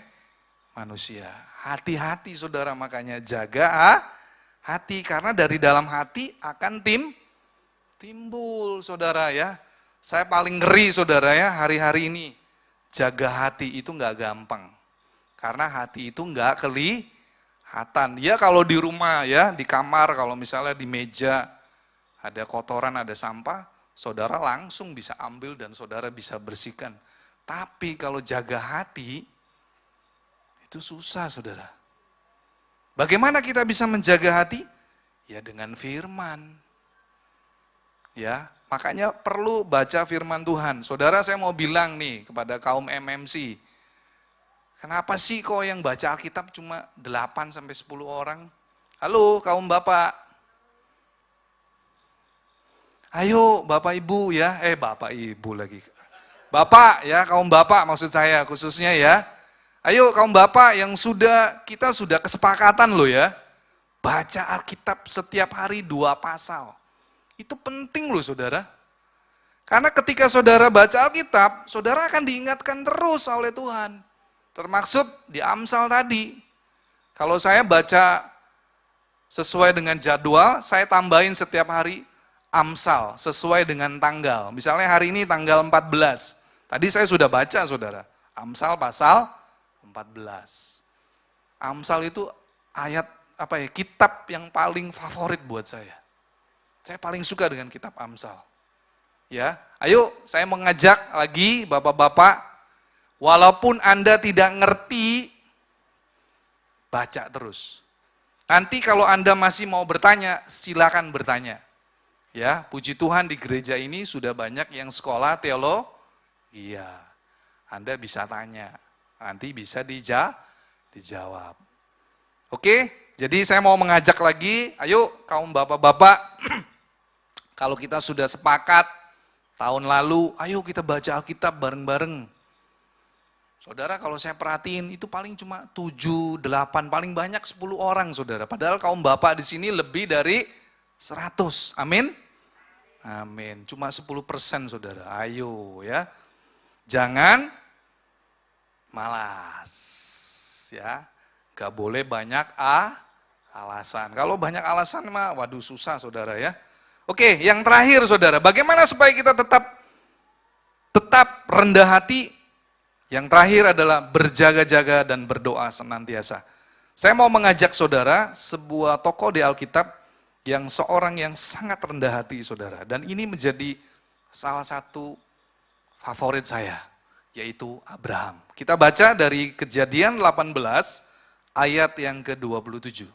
manusia. Hati-hati saudara, makanya jaga hati, karena dari dalam hati akan timbul saudara ya. Saya paling ngeri saudara ya hari-hari ini. Jaga hati itu nggak gampang. Karena hati itu nggak kelihatan. Ya kalau di rumah ya, di kamar, kalau misalnya di meja ada kotoran, ada sampah, saudara langsung bisa ambil dan saudara bisa bersihkan. Tapi kalau jaga hati, itu susah saudara. Bagaimana kita bisa menjaga hati? Ya dengan firman. Ya, makanya perlu baca firman Tuhan. Saudara, saya mau bilang nih kepada kaum MMC, kenapa sih kok yang baca Alkitab cuma 8-10 orang? Halo kaum bapak. Ayo Bapak Ibu ya, Bapak Ibu lagi. Bapak ya, kaum bapak maksud saya khususnya ya. Ayo kaum bapak yang kita sudah kesepakatan loh ya. Baca Alkitab setiap hari 2 pasal. Itu penting loh saudara. Karena ketika saudara baca Alkitab, saudara akan diingatkan terus oleh Tuhan. Termaksud di Amsal tadi. Kalau saya baca sesuai dengan jadwal, saya tambahin setiap hari Amsal sesuai dengan tanggal. Misalnya hari ini tanggal 14. Tadi saya sudah baca saudara. Amsal pasal 14. Amsal itu ayat kitab yang paling favorit buat saya. Saya paling suka dengan kitab Amsal. Ya, ayo saya mengajak lagi bapak-bapak, walaupun Anda tidak ngerti, baca terus. Nanti kalau Anda masih mau bertanya, silakan bertanya. Ya, puji Tuhan di gereja ini sudah banyak yang sekolah teologi. Iya, Anda bisa tanya, nanti bisa dijawab. Oke, jadi saya mau mengajak lagi, ayo kaum bapak-bapak, kalau kita sudah sepakat tahun lalu, ayo kita baca Alkitab bareng-bareng. Saudara, kalau saya perhatiin itu paling cuma 7, 8, paling banyak 10 orang saudara. Padahal kaum bapak di sini lebih dari 100. Amin? Amin. Cuma 10% saudara. Ayo ya. Jangan malas. Ya. Gak boleh banyak alasan. Kalau banyak alasan mah waduh susah saudara ya. Oke, yang terakhir saudara, bagaimana supaya kita tetap rendah hati? Yang terakhir adalah berjaga-jaga dan berdoa senantiasa. Saya mau mengajak saudara sebuah tokoh di Alkitab yang seorang yang sangat rendah hati saudara. Dan ini menjadi salah satu favorit saya, yaitu Abraham. Kita baca dari Kejadian 18 ayat yang ke-27.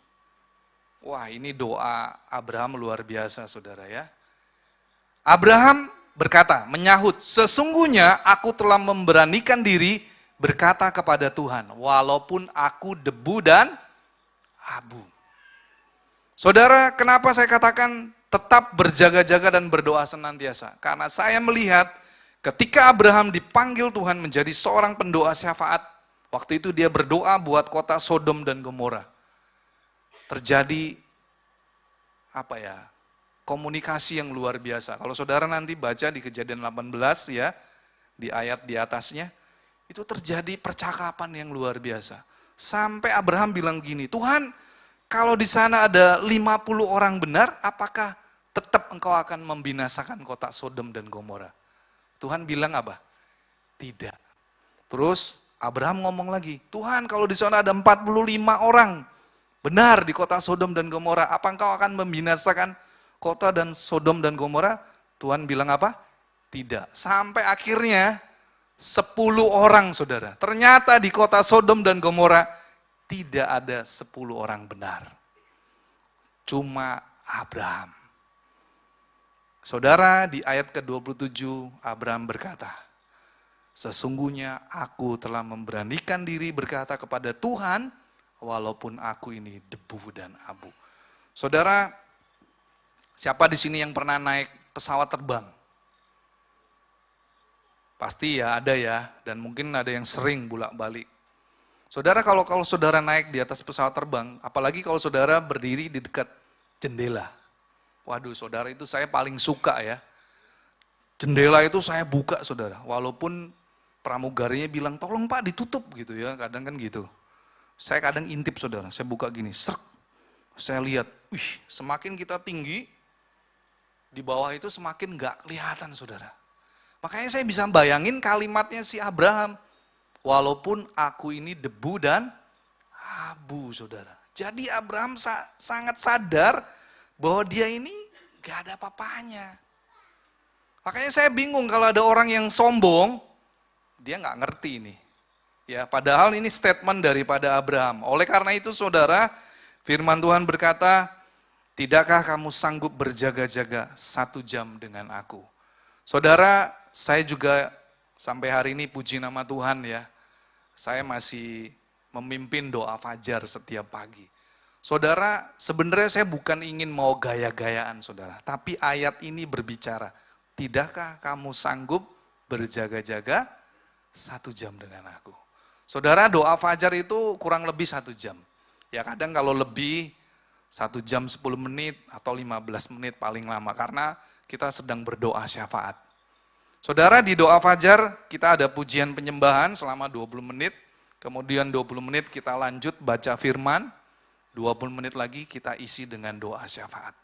Wah, ini doa Abraham luar biasa saudara ya. Abraham berkata, menyahut, sesungguhnya aku telah memberanikan diri berkata kepada Tuhan, walaupun aku debu dan abu. Saudara, kenapa saya katakan tetap berjaga-jaga dan berdoa senantiasa? Karena saya melihat ketika Abraham dipanggil Tuhan menjadi seorang pendoa syafaat, waktu itu dia berdoa buat kota Sodom dan Gomora. Terjadi komunikasi yang luar biasa. Kalau saudara nanti baca di Kejadian 18 ya, di ayat di atasnya, itu terjadi percakapan yang luar biasa. Sampai Abraham bilang gini, Tuhan, kalau di sana ada 50 orang benar, apakah tetap engkau akan membinasakan kota Sodom dan Gomora? Tuhan bilang apa? Tidak. Terus Abraham ngomong lagi, Tuhan kalau di sana ada 45 orang benar di kota Sodom dan Gomora, apa engkau akan membinasakan kota dan Sodom dan Gomora? Tuhan bilang apa? Tidak. Sampai akhirnya 10 orang saudara. Ternyata di kota Sodom dan Gomora tidak ada 10 orang benar. Cuma Abraham. Saudara, di ayat ke-27 Abraham berkata, sesungguhnya aku telah memberanikan diri berkata kepada Tuhan, walaupun aku ini debu dan abu. Saudara, siapa di sini yang pernah naik pesawat terbang? Pasti ya ada ya, dan mungkin ada yang sering bolak-balik. Saudara, kalau saudara naik di atas pesawat terbang, apalagi kalau saudara berdiri di dekat jendela. Waduh saudara, itu saya paling suka ya. Jendela itu saya buka saudara, walaupun pramugarinya bilang tolong Pak ditutup gitu ya, kadang kan gitu. Saya kadang intip saudara, saya buka gini, serk. Saya lihat, semakin kita tinggi, di bawah itu semakin gak kelihatan saudara. Makanya saya bisa bayangin kalimatnya si Abraham, walaupun aku ini debu dan abu saudara. Jadi Abraham sangat sadar bahwa dia ini gak ada apa-apanya. Makanya saya bingung kalau ada orang yang sombong, dia nggak ngerti ini. Ya, padahal ini statement daripada Abraham. Oleh karena itu saudara, firman Tuhan berkata, tidakkah kamu sanggup berjaga-jaga 1 jam dengan aku? Saudara, saya juga sampai hari ini puji nama Tuhan ya, saya masih memimpin doa fajar setiap pagi. Saudara, sebenarnya saya bukan ingin mau gaya-gayaan saudara, tapi ayat ini berbicara, tidakkah kamu sanggup berjaga-jaga 1 jam dengan aku? Saudara, doa fajar itu kurang lebih 1 jam. Ya kadang kalau lebih 1 jam 10 menit atau 15 menit paling lama, karena kita sedang berdoa syafaat. Saudara, di doa fajar kita ada pujian penyembahan selama 20 menit, kemudian 20 menit kita lanjut baca firman, 20 menit lagi kita isi dengan doa syafaat.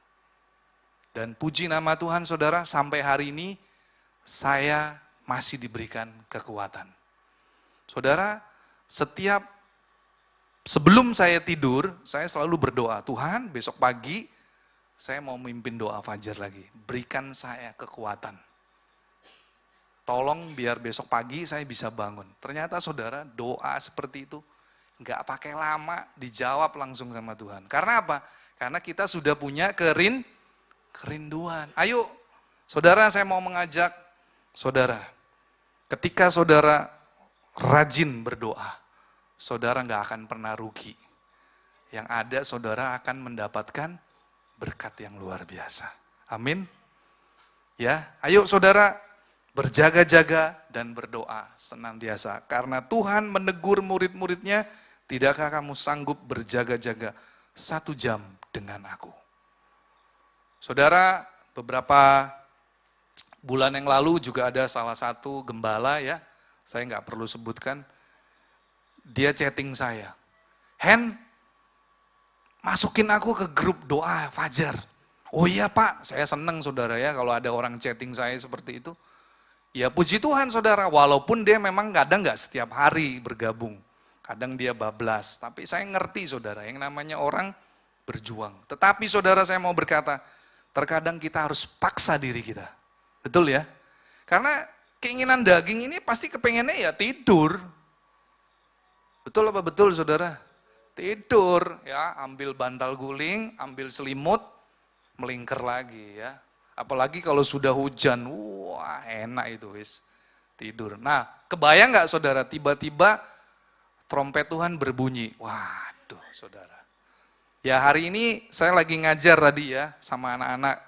Dan puji nama Tuhan saudara, sampai hari ini saya masih diberikan kekuatan. Saudara, sebelum saya tidur, saya selalu berdoa, Tuhan besok pagi saya mau memimpin doa fajar lagi, berikan saya kekuatan. Tolong biar besok pagi saya bisa bangun. Ternyata saudara, doa seperti itu nggak pakai lama, dijawab langsung sama Tuhan. Karena apa? Karena kita sudah punya kerinduan. Ayo, saudara, saya mau mengajak saudara, ketika saudara rajin berdoa, saudara nggak akan pernah rugi. Yang ada saudara akan mendapatkan berkat yang luar biasa. Amin. Ya, ayo saudara, berjaga-jaga dan berdoa senantiasa. Karena Tuhan menegur murid-muridnya, tidakkah kamu sanggup berjaga-jaga 1 jam dengan aku? Saudara, beberapa bulan yang lalu juga ada salah satu gembala ya, saya nggak perlu sebutkan, dia chatting saya, Hen, masukin aku ke grup doa fajar. Oh iya Pak, saya senang saudara ya kalau ada orang chatting saya seperti itu. Ya puji Tuhan saudara, walaupun dia memang kadang nggak setiap hari bergabung, kadang dia bablas, tapi saya ngerti saudara, yang namanya orang berjuang. Tetapi saudara, saya mau berkata, terkadang kita harus paksa diri kita, betul ya? Karena keinginan daging ini pasti kepengennya ya tidur. Betul apa betul saudara? Tidur ya, ambil bantal guling, ambil selimut, melingkar lagi ya. Apalagi kalau sudah hujan, wah enak itu wis tidur. Nah, kebayang nggak saudara, tiba-tiba trompet Tuhan berbunyi. Waduh saudara. Ya hari ini saya lagi ngajar tadi ya sama anak-anak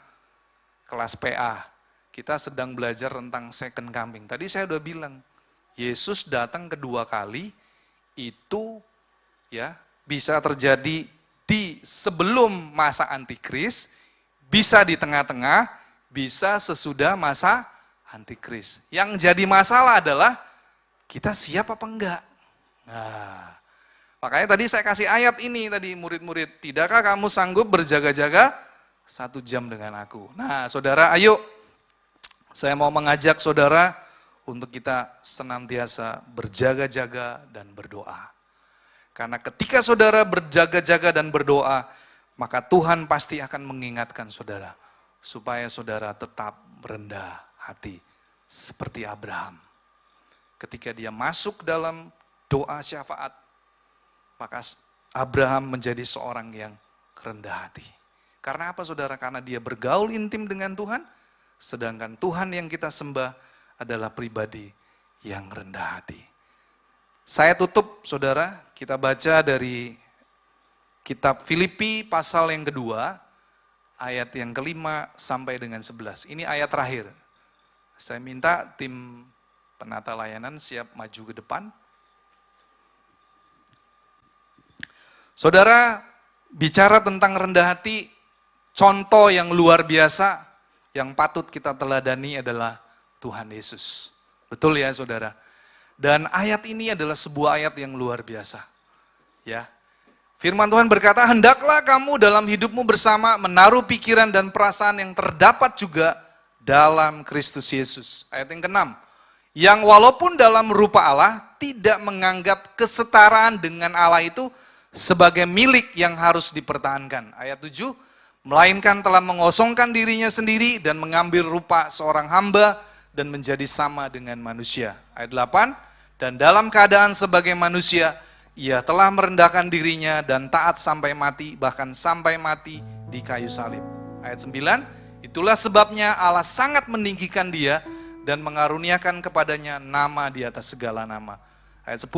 kelas PA. Kita sedang belajar tentang second coming. Tadi saya udah bilang, Yesus datang kedua kali itu ya bisa terjadi di sebelum masa antikris, bisa di tengah-tengah, bisa sesudah masa antikris. Yang jadi masalah adalah kita siap apa enggak? Nah, makanya tadi saya kasih ayat ini tadi murid-murid, tidakkah kamu sanggup berjaga-jaga 1 jam dengan aku? Nah saudara, ayo saya mau mengajak saudara untuk kita senantiasa berjaga-jaga dan berdoa. Karena ketika saudara berjaga-jaga dan berdoa, maka Tuhan pasti akan mengingatkan saudara, supaya saudara tetap rendah hati seperti Abraham. Ketika dia masuk dalam doa syafaat, maka Abraham menjadi seorang yang rendah hati. Karena apa saudara? Karena dia bergaul intim dengan Tuhan, sedangkan Tuhan yang kita sembah adalah pribadi yang rendah hati. Saya tutup saudara, kita baca dari kitab Filipi pasal yang kedua, ayat yang ke-5 sampai dengan 11. Ini ayat terakhir. Saya minta tim penata layanan siap maju ke depan. Saudara, bicara tentang rendah hati, contoh yang luar biasa yang patut kita teladani adalah Tuhan Yesus. Betul ya saudara? Dan ayat ini adalah sebuah ayat yang luar biasa. Ya, firman Tuhan berkata, hendaklah kamu dalam hidupmu bersama menaruh pikiran dan perasaan yang terdapat juga dalam Kristus Yesus. Ayat yang ke-6, yang walaupun dalam rupa Allah tidak menganggap kesetaraan dengan Allah itu sebagai milik yang harus dipertahankan. Ayat 7, melainkan telah mengosongkan dirinya sendiri dan mengambil rupa seorang hamba dan menjadi sama dengan manusia. Ayat 8, dan dalam keadaan sebagai manusia, ia telah merendahkan dirinya dan taat sampai mati, bahkan sampai mati di kayu salib. Ayat 9, itulah sebabnya Allah sangat meninggikan dia dan mengaruniakan kepadanya nama di atas segala nama. Ayat 10,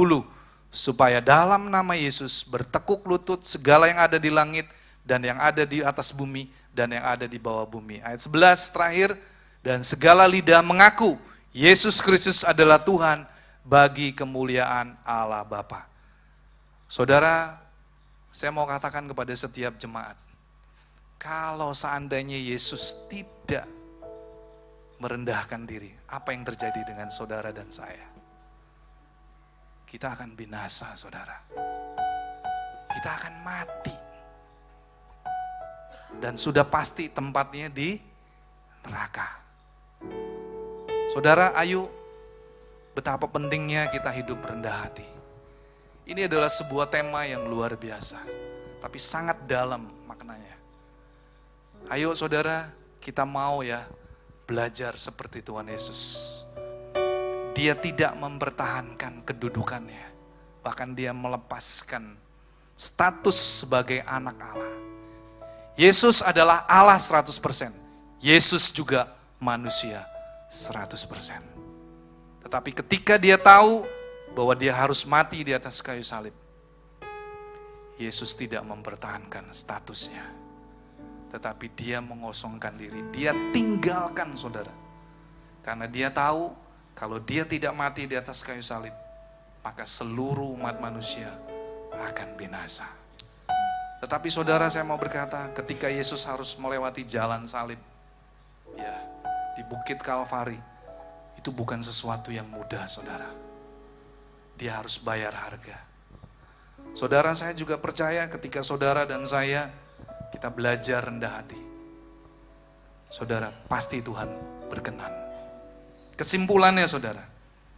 supaya dalam nama Yesus bertekuk lutut segala yang ada di langit dan yang ada di atas bumi dan yang ada di bawah bumi. Ayat 11 terakhir, dan segala lidah mengaku Yesus Kristus adalah Tuhan bagi kemuliaan Allah Bapa. Saudara, saya mau katakan kepada setiap jemaat, kalau seandainya Yesus tidak merendahkan diri, apa yang terjadi dengan saudara dan saya? Kita akan binasa, saudara. Kita akan mati. Dan sudah pasti tempatnya di neraka. Saudara, ayo, betapa pentingnya kita hidup rendah hati. Ini adalah sebuah tema yang luar biasa, tapi sangat dalam maknanya. Ayo saudara, kita mau ya belajar seperti Tuhan Yesus. Dia tidak mempertahankan kedudukannya, bahkan dia melepaskan status sebagai anak Allah. Yesus adalah Allah 100%, Yesus juga manusia 100%. Tetapi ketika dia tahu bahwa dia harus mati di atas kayu salib, Yesus tidak mempertahankan statusnya. Tetapi dia mengosongkan diri, dia tinggalkan saudara. Karena dia tahu kalau dia tidak mati di atas kayu salib, maka seluruh umat manusia akan binasa. Tetapi saudara, saya mau berkata, ketika Yesus harus melewati jalan salib, ya, di Bukit Kalvari, itu bukan sesuatu yang mudah, saudara. Dia harus bayar harga. Saudara, saya juga percaya ketika saudara dan saya, kita belajar rendah hati. Saudara, pasti Tuhan berkenan. Kesimpulannya saudara,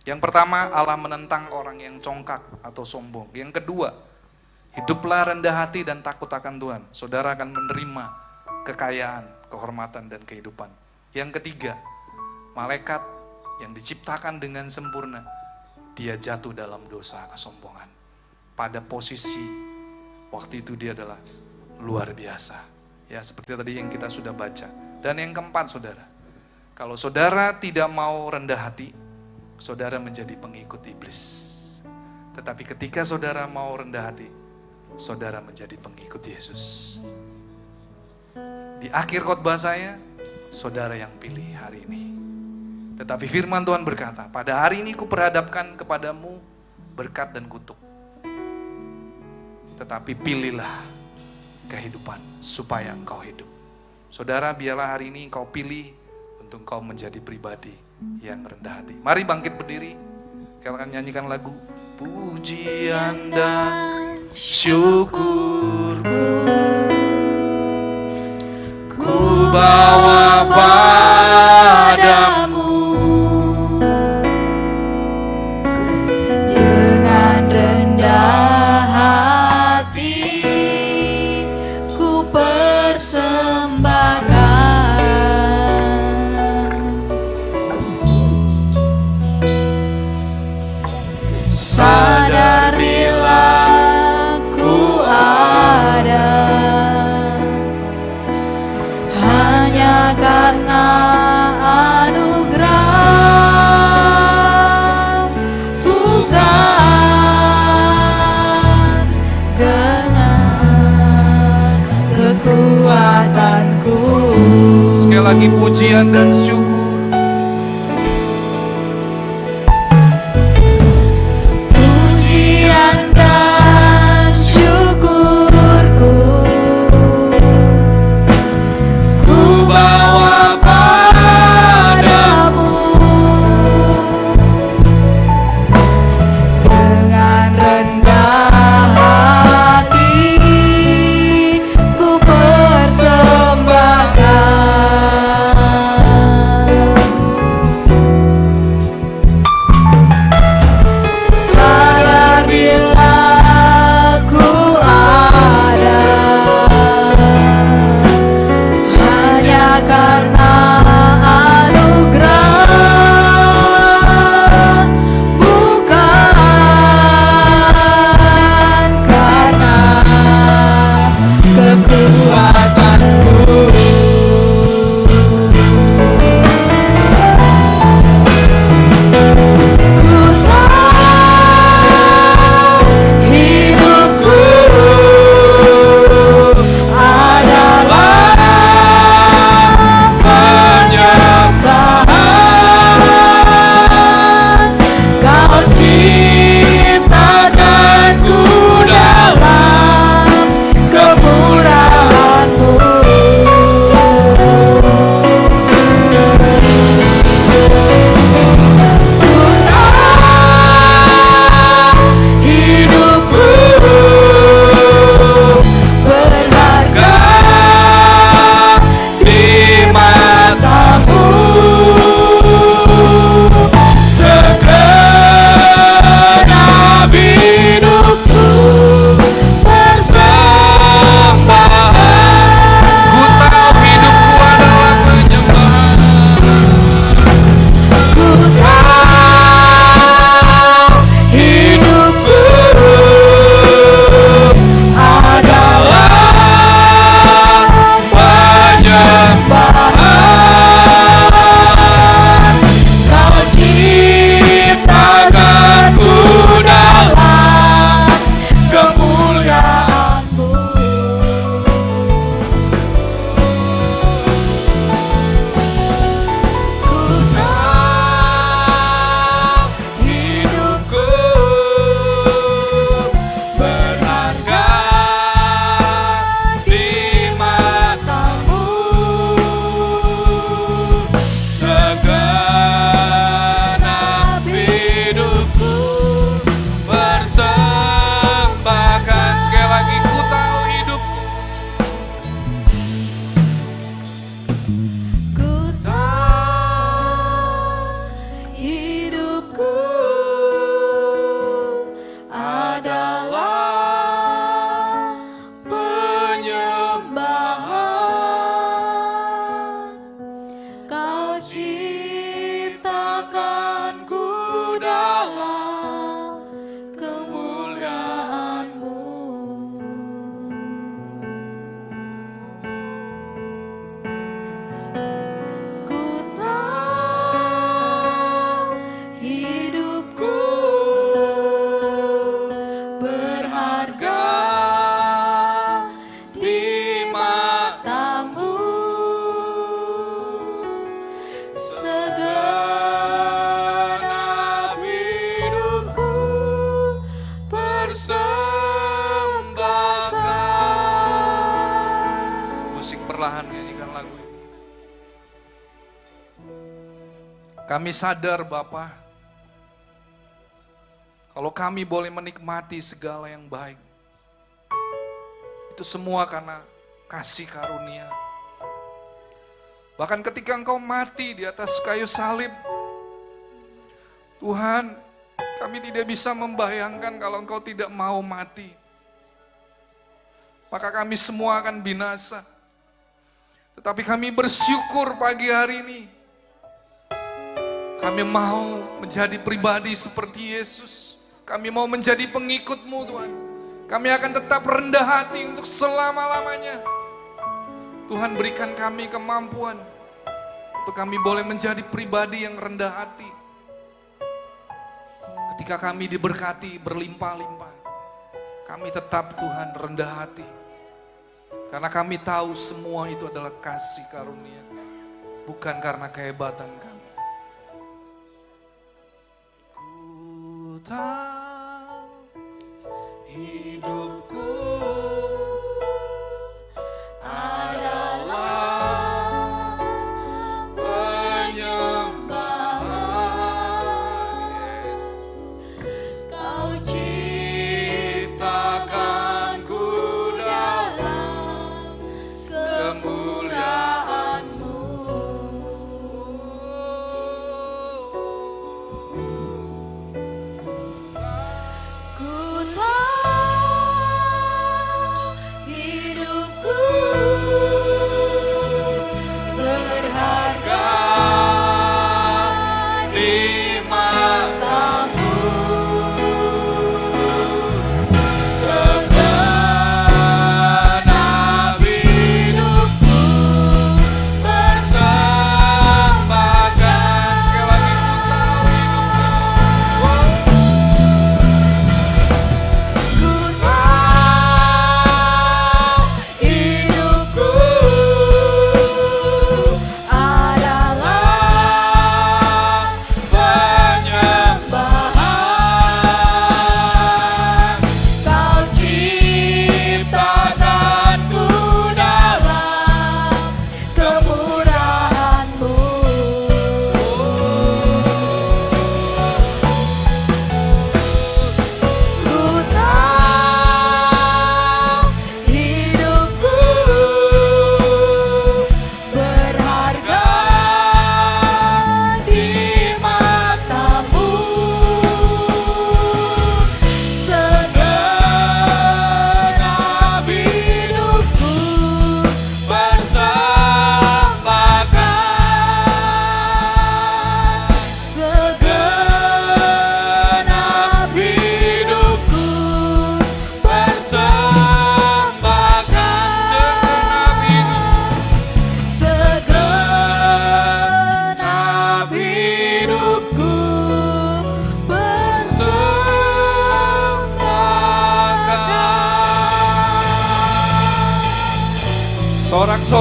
yang pertama, Allah menentang orang yang congkak atau sombong. Yang kedua, hiduplah rendah hati dan takut akan Tuhan. Saudara akan menerima kekayaan, kehormatan, dan kehidupan. Yang ketiga, malaikat yang diciptakan dengan sempurna, dia jatuh dalam dosa kesombongan. Pada posisi waktu itu dia adalah luar biasa. Ya, seperti tadi yang kita sudah baca. Dan yang keempat saudara, kalau saudara tidak mau rendah hati, saudara menjadi pengikut iblis. Tetapi ketika saudara mau rendah hati, saudara menjadi pengikut Yesus. Di akhir khotbah saya, saudara yang pilih hari ini. Tetapi firman Tuhan berkata, pada hari ini kuperhadapkan kepadamu berkat dan kutuk. Tetapi pilihlah kehidupan supaya engkau hidup. Saudara, biarlah hari ini engkau pilih untuk engkau menjadi pribadi yang rendah hati. Mari bangkit berdiri, kita akan nyanyikan lagu pujian dan syukurku ku bawa padamu. Dengan rendah hati ku persembahkan. Sadar bila ku ada hanya karena anugerah, bukan dengan kekuatanku. Sekali lagi pujian dan syukur karena anugerah, bukan karena kekuatanku. Kami sadar Bapa, kalau kami boleh menikmati segala yang baik, itu semua karena kasih karunia. Bahkan ketika Engkau mati di atas kayu salib, Tuhan, kami tidak bisa membayangkan kalau Engkau tidak mau mati. Maka kami semua akan binasa. Tetapi kami bersyukur pagi hari ini, kami mau menjadi pribadi seperti Yesus. Kami mau menjadi pengikut-Mu Tuhan. Kami akan tetap rendah hati untuk selama-lamanya. Tuhan berikan kami kemampuan untuk kami boleh menjadi pribadi yang rendah hati. Ketika kami diberkati berlimpah-limpah, kami tetap Tuhan rendah hati. Karena kami tahu semua itu adalah kasih karunia, bukan karena kehebatan kami. Tahu hidupku adalah penyembahan. Kau ciptakanku dalam kemuliaan-Mu. Ku tahu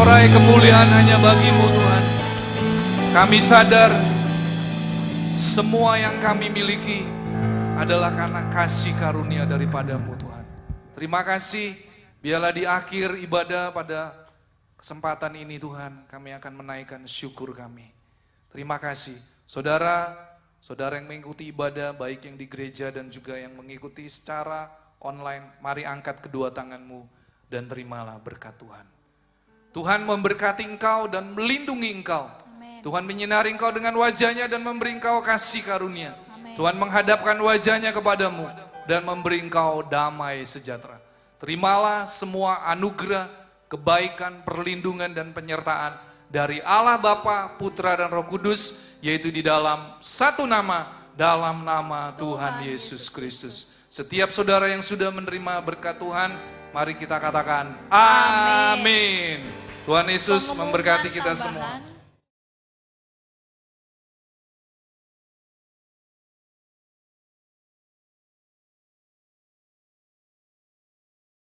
sorak-sorai kemuliaan hanya bagi-Mu Tuhan. Kami sadar semua yang kami miliki adalah karena kasih karunia daripada-Mu Tuhan. Terima kasih, biarlah di akhir ibadah pada kesempatan ini Tuhan, kami akan menaikkan syukur kami. Terima kasih, saudara yang mengikuti ibadah, baik yang di gereja dan juga yang mengikuti secara online, mari angkat kedua tanganmu dan terimalah berkat Tuhan. Tuhan memberkati engkau dan melindungi engkau. Amen. Tuhan menyinari engkau dengan wajahnya dan memberi engkau kasih karunia. Amen. Tuhan menghadapkan wajahnya kepadamu dan memberi engkau damai sejahtera. Terimalah semua anugerah, kebaikan, perlindungan, dan penyertaan dari Allah Bapa, Putra, dan Roh Kudus, yaitu di dalam satu nama, dalam nama Tuhan Yesus Kristus. Setiap saudara yang sudah menerima berkat Tuhan, mari kita katakan amin. Tuhan Yesus memberkati kita semua.